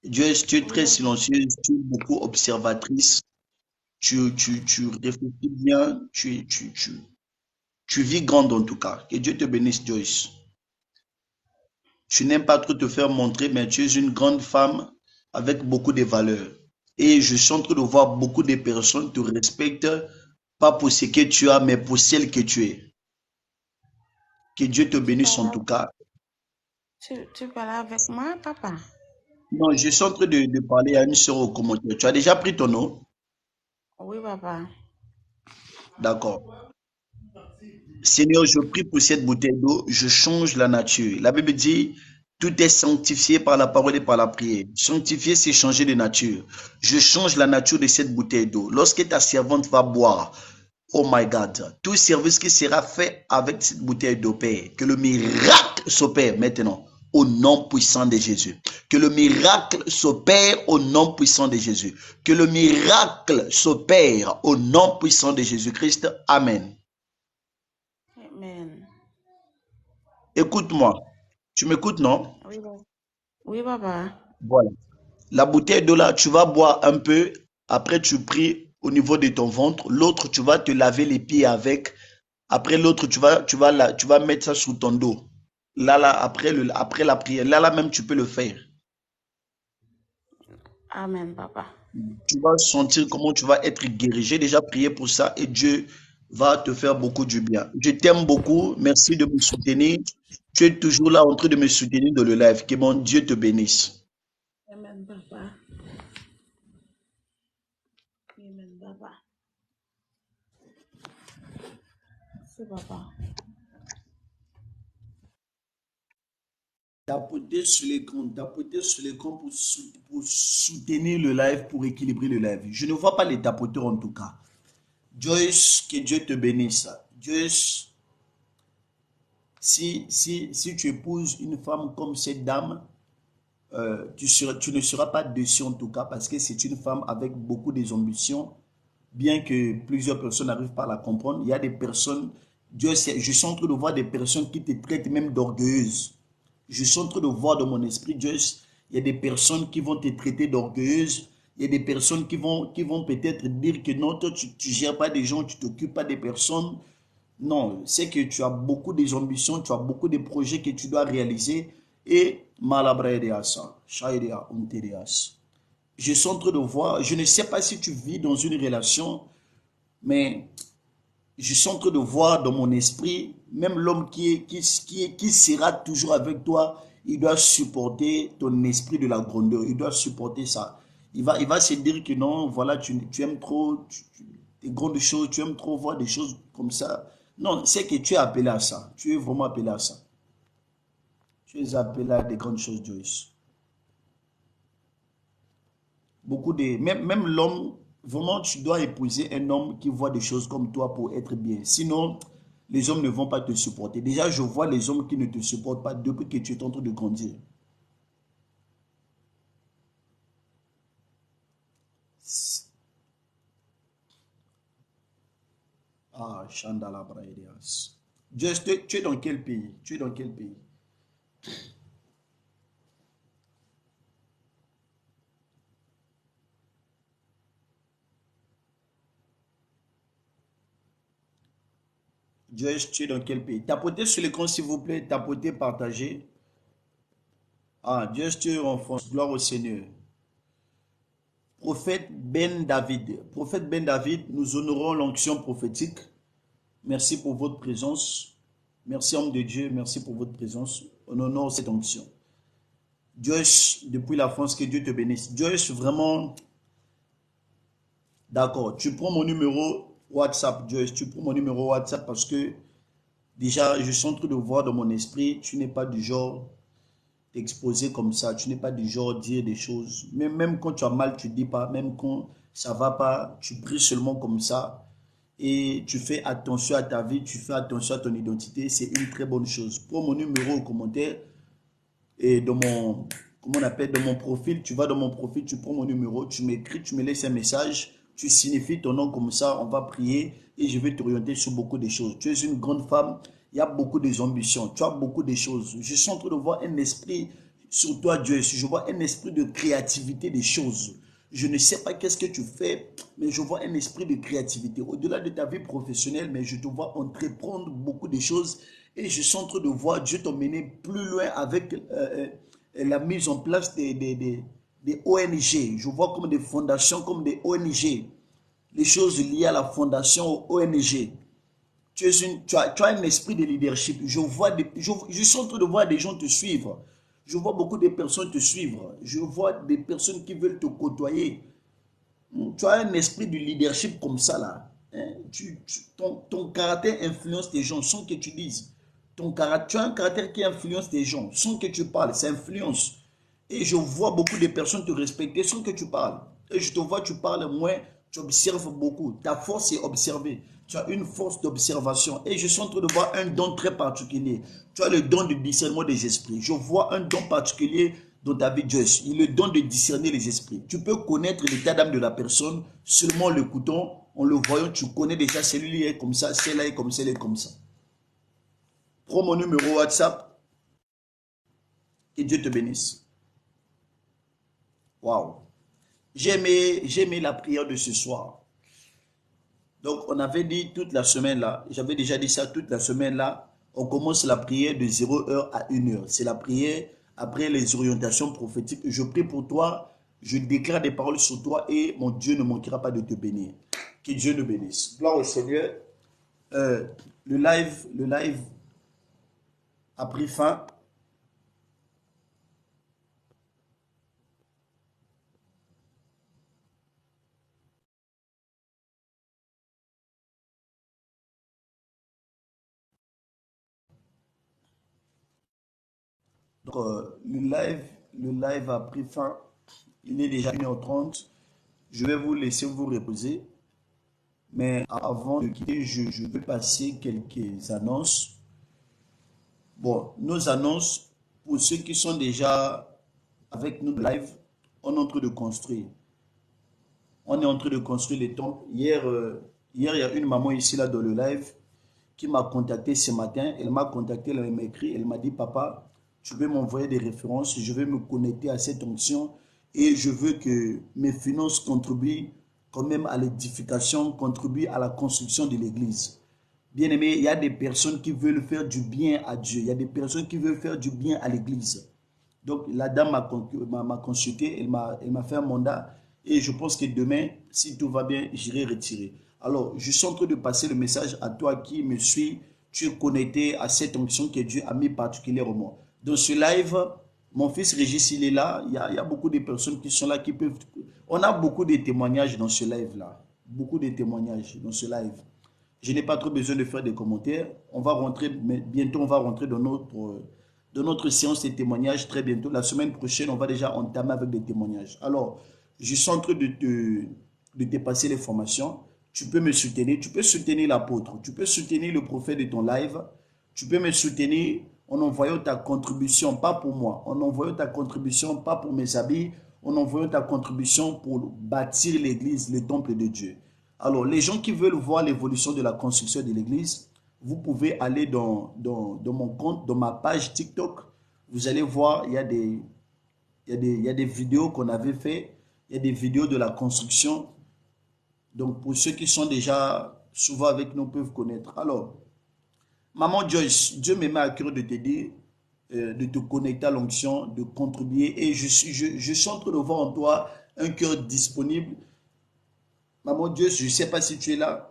Joyce, tu es Oui, très papa. silencieuse, tu es beaucoup observatrice. Tu réfléchis bien. Tu vis grande en tout cas. Que Dieu te bénisse, Joyce. Tu n'aimes pas trop te faire montrer, mais tu es une grande femme avec beaucoup de valeurs. Et je suis en train de voir beaucoup de personnes te respectent, pas pour ce que tu as, mais pour celle que tu es. Que Dieu te Tu bénisse en parles, tout cas. tu parles avec moi, papa? Non, je suis en train de parler à une sœur au commentaire. Tu as déjà pris ton nom? Oui, papa. D'accord. Seigneur, je prie pour cette bouteille d'eau. Je change la nature. La Bible dit, tout est sanctifié par la parole et par la prière. Sanctifier, c'est changer de nature. Je change la nature de cette bouteille d'eau. Lorsque ta servante va boire, oh my God, tout service qui sera fait avec cette bouteille d'eau, Père, que le miracle s'opère maintenant au nom puissant de Jésus. Que le miracle s'opère au nom puissant de Jésus. Que le miracle s'opère au nom puissant de Jésus-Christ. Amen. Amen. Écoute-moi. Tu m'écoutes, non? Oui, papa. Oui, papa. Voilà. La bouteille d'eau là, tu vas boire un peu. Après, tu pries au niveau de ton ventre. L'autre, tu vas te laver les pieds avec. Après, l'autre, tu vas mettre ça sous ton dos. Là, après la prière, là, même, tu peux le faire. Amen, papa. Tu vas sentir comment tu vas être guéri. J'ai déjà prié pour ça et Dieu va te faire beaucoup du bien. Je t'aime beaucoup. Merci de me soutenir. Tu es toujours là en train de me soutenir dans le live. Que mon Dieu te bénisse. Amen, papa. Amen, papa. C'est papa. Tapoter sur l'écran pour soutenir le live, pour équilibrer le live. Je ne vois pas les tapoteurs en tout cas. Joyce, que Dieu te bénisse. Joyce, si tu épouses une femme comme cette dame, tu ne seras pas déçu en tout cas parce que c'est une femme avec beaucoup d'ambitions, bien que plusieurs personnes n'arrivent pas à la comprendre. Il y a des personnes, Dieu sait, je suis en train de voir des personnes qui te traitent même d'orgueilleuse. Je suis en train de voir dans mon esprit, Dieu, il y a des personnes qui vont te traiter d'orgueilleuse. Il y a des personnes qui vont peut-être dire que non, toi, tu ne gères pas des gens, tu ne t'occupes pas des personnes. Non, c'est que tu as beaucoup d'ambitions, tu as beaucoup de projets que tu dois réaliser. Et malabradeasa, shairea untereas. Je suis en train de voir, je ne sais pas si tu vis dans une relation, mais je suis en train de voir dans mon esprit, même l'homme qui sera toujours avec toi, il doit supporter ton esprit de la grandeur, il doit supporter ça. Il va se dire que non, voilà, tu aimes trop des grandes choses, tu aimes trop voir des choses comme ça. Non, c'est que tu es appelé à ça, tu es vraiment appelé à ça. Tu es appelé à des grandes choses, Joyce. Même l'homme, vraiment, tu dois épouser un homme qui voit des choses comme toi pour être bien. Sinon, les hommes ne vont pas te supporter. Déjà, je vois les hommes qui ne te supportent pas depuis que tu es en train de grandir. Ah, Chandala Braïdias. Just, tu es dans quel pays? Tu es dans quel pays? Just, tu es dans quel pays? Tapotez sur l'écran, s'il vous plaît. Tapotez, partagez. Ah, Just, tu es en France. Gloire au Seigneur. Prophète Ben David. Prophète Ben David, nous honorons l'onction prophétique. Merci pour votre présence. Merci, homme de Dieu. Merci pour votre présence. On honore cette onction. Joyce, depuis la France, que Dieu te bénisse. Joyce, vraiment, d'accord. Tu prends mon numéro WhatsApp, Joyce. Tu prends mon numéro WhatsApp parce que déjà, je suis en train de voir dans mon esprit, tu n'es pas du genre t'exposer comme ça. Tu n'es pas du genre dire des choses. Même quand tu as mal, tu ne dis pas. Même quand ça ne va pas, tu pries seulement comme ça. Et tu fais attention à ta vie, tu fais attention à ton identité. C'est une très bonne chose. Prends mon numéro au commentaire. Et dans mon, comment on appelle, dans mon profil, tu vas dans mon profil, tu prends mon numéro, tu m'écris, tu me laisses un message, tu signifies ton nom comme ça, on va prier et je vais t'orienter sur beaucoup de choses. Tu es une grande femme, il y a beaucoup d'ambitions, tu as beaucoup de choses. Je suis en train de voir un esprit sur toi, Dieu, je vois un esprit de créativité des choses. Je ne sais pas qu'est-ce que tu fais, mais je vois un esprit de créativité. Au-delà de ta vie professionnelle, mais je te vois entreprendre beaucoup de choses. Et je suis en train de voir Dieu t'emmener plus loin avec la mise en place des ONG. Je vois comme des fondations, comme des ONG. Les choses liées à la fondation ONG. Tu as un esprit de leadership. Je suis en train de voir des gens te suivre. Je vois beaucoup de personnes te suivre. Je vois des personnes qui veulent te côtoyer. Tu as un esprit de leadership comme ça là. Ton caractère influence les gens sans que tu dises. Tu as un caractère qui influence les gens sans que tu parles. Ça influence. Et je vois beaucoup de personnes te respecter sans que tu parles. Et je te vois, tu parles moins, tu observes beaucoup. Ta force est observer. Tu as une force d'observation. Et je suis en train de voir un don très particulier. Tu as le don de discernement des esprits. Je vois un don particulier dans ta vie, Joyce. Il est le don de discerner les esprits. Tu peux connaître l'état d'âme de la personne seulement en l'écoutant, en le voyant. Tu connais déjà celui-là est comme ça, celle-là est comme ça, celle-là est comme ça. Prends mon numéro WhatsApp. Que Dieu te bénisse. Waouh. J'ai aimé la prière de ce soir. Donc, on avait dit toute la semaine là, j'avais déjà dit ça toute la semaine là, on commence la prière de 0h à 1h. C'est la prière après les orientations prophétiques. Je prie pour toi, je déclare des paroles sur toi et mon Dieu ne manquera pas de te bénir. Que Dieu nous bénisse. Gloire au Seigneur. Le live a pris fin. Donc, le live a pris fin. Il est déjà 1h30. Je vais vous laisser vous reposer. Mais avant de quitter, je vais passer quelques annonces. Bon, nos annonces, pour ceux qui sont déjà avec nous live, on est en train de construire. On est en train de construire les temples. Hier, il y a une maman ici là dans le live qui m'a contacté ce matin. Elle m'a contacté, elle m'a écrit, elle m'a dit, papa, tu veux m'envoyer des références, je vais me connecter à cette onction et je veux que mes finances contribuent quand même à l'édification, contribuent à la construction de l'église. Bien aimé, il y a des personnes qui veulent faire du bien à Dieu. Il y a des personnes qui veulent faire du bien à l'église. Donc la dame m'a consulté, elle m'a fait un mandat et je pense que demain, si tout va bien, j'irai retirer. Alors, je suis en train de passer le message à toi qui me suis. Tu es connecté à cette onction que Dieu a mis particulièrement. Dans ce live, mon fils Régis, il est là. Il y a beaucoup de personnes qui sont là, qui peuvent... On a beaucoup de témoignages dans ce live-là. Beaucoup de témoignages dans ce live. Je n'ai pas trop besoin de faire des commentaires. On va rentrer, mais bientôt on va rentrer dans notre séance de témoignages très bientôt. La semaine prochaine, on va déjà entamer avec des témoignages. Alors, je suis en train de te passer les formations. tu peux me soutenir. Tu peux soutenir l'apôtre. Tu peux soutenir le prophète de ton live. Tu peux me soutenir en envoyant ta contribution, pas pour moi. En envoyant ta contribution, pas pour mes habits. En envoyant ta contribution pour bâtir l'église, le temple de Dieu. Alors, les gens qui veulent voir l'évolution de la construction de l'église, vous pouvez aller dans mon compte, dans ma page TikTok. Vous allez voir, il y a des vidéos qu'on avait fait. Il y a des vidéos de la construction. Donc, pour ceux qui sont déjà souvent avec nous, peuvent connaître. Alors, Maman Joyce, Dieu me met à cœur de te dire, de te connecter à l'onction, de contribuer. Et je suis en train de voir en toi un cœur disponible. Maman Joyce, je ne sais pas si tu es là.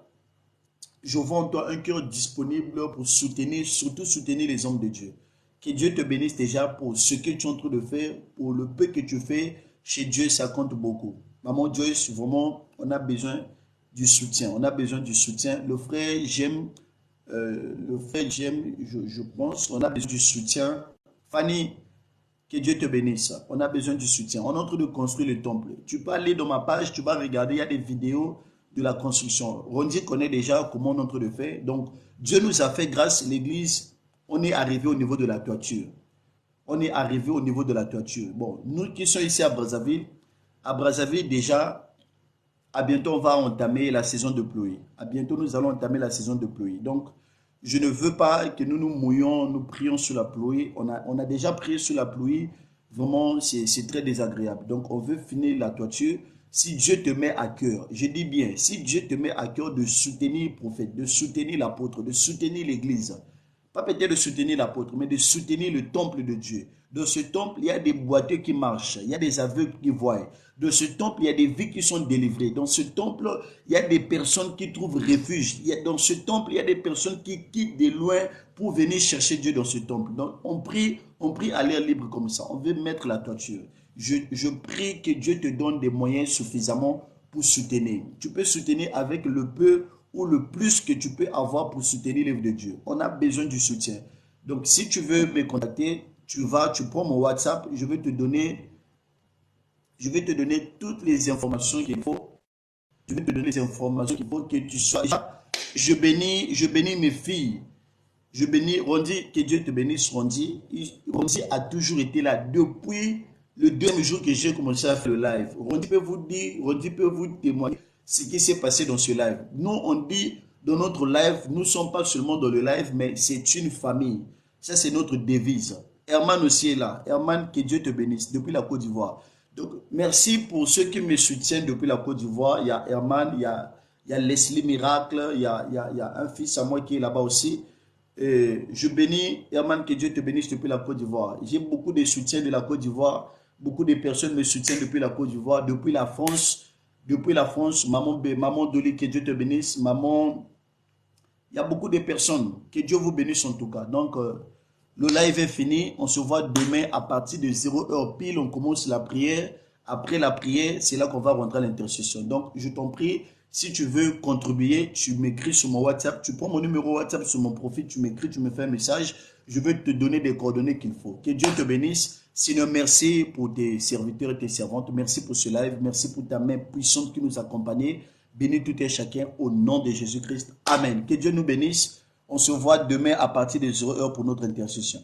Je vois en toi un cœur disponible pour soutenir, surtout soutenir les hommes de Dieu. Que Dieu te bénisse déjà pour ce que tu es en train de faire, pour le peu que tu fais. Chez Dieu, ça compte beaucoup. Maman Joyce, vraiment, on a besoin du soutien. On a besoin du soutien. Le frère, j'aime, je pense, on a besoin du soutien. Fanny, que Dieu te bénisse. On a besoin du soutien. On est en train de construire le temple. Tu peux aller dans ma page, tu vas regarder, il y a des vidéos de la construction. Rondi connaît déjà comment on est en train de faire. Donc, Dieu nous a fait grâce, l'église, on est arrivé au niveau de la toiture. On est arrivé au niveau de la toiture. Bon, nous qui sommes ici à Brazzaville déjà, à bientôt on va entamer la saison de pluie. À bientôt nous allons entamer la saison de pluie. Donc, je ne veux pas que nous nous mouillons, nous prions sur la pluie. On a déjà prié sur la pluie. Vraiment, c'est très désagréable. Donc, on veut finir la toiture. Si Dieu te met à cœur, je dis bien, si Dieu te met à cœur de soutenir le prophète, de soutenir l'apôtre, de soutenir l'église, pas peut-être de soutenir l'apôtre, mais de soutenir le temple de Dieu. Dans ce temple, il y a des boiteux qui marchent, il y a des aveugles qui voient. Dans ce temple, il y a des vies qui sont délivrées. Dans ce temple, il y a des personnes qui trouvent refuge. Dans ce temple, il y a des personnes qui quittent de loin pour venir chercher Dieu dans ce temple. Donc, on prie à l'air libre comme ça. On veut mettre la toiture. Je prie que Dieu te donne des moyens suffisamment pour soutenir. Tu peux soutenir avec le peu ou le plus que tu peux avoir pour soutenir l'œuvre de Dieu. On a besoin du soutien. Donc, si tu veux me contacter, tu prends mon WhatsApp, je vais te donner toutes les informations qu'il faut. Je vais te donner les informations qu'il faut que tu sois. Je bénis mes filles. Je bénis Rondi, que Dieu te bénisse, Rondi. Rondi a toujours été là depuis le deuxième jour que j'ai commencé à faire le live. Rondi peut vous témoigner ce qui s'est passé dans ce live. Nous, on dit dans notre live, nous ne sommes pas seulement dans le live, mais c'est une famille. Ça, c'est notre devise. Herman aussi est là. Herman, que Dieu te bénisse depuis la Côte d'Ivoire. Donc, merci pour ceux qui me soutiennent depuis la Côte d'Ivoire. Il y a Herman, il y a Leslie Miracle, il y a un fils à moi qui est là-bas aussi. Je bénis Herman, que Dieu te bénisse depuis la Côte d'Ivoire. J'ai beaucoup de soutien de la Côte d'Ivoire. Beaucoup de personnes me soutiennent depuis la Côte d'Ivoire, depuis la France. Depuis la France, maman Dolly, que Dieu te bénisse. Maman, il y a beaucoup de personnes. Que Dieu vous bénisse en tout cas. Donc, le live est fini. On se voit demain à partir de 0h pile. On commence la prière. Après la prière, c'est là qu'on va rentrer à l'intercession. Donc, je t'en prie, si tu veux contribuer, tu m'écris sur mon WhatsApp. Tu prends mon numéro WhatsApp sur mon profil. Tu m'écris, tu me fais un message. Je vais te donner des coordonnées qu'il faut. Que Dieu te bénisse. Sinon, merci pour tes serviteurs et tes servantes. Merci pour ce live. Merci pour ta main puissante qui nous accompagne. Bénis tout et chacun au nom de Jésus-Christ. Amen. Que Dieu nous bénisse. On se voit demain à partir de 0h pour notre intercession.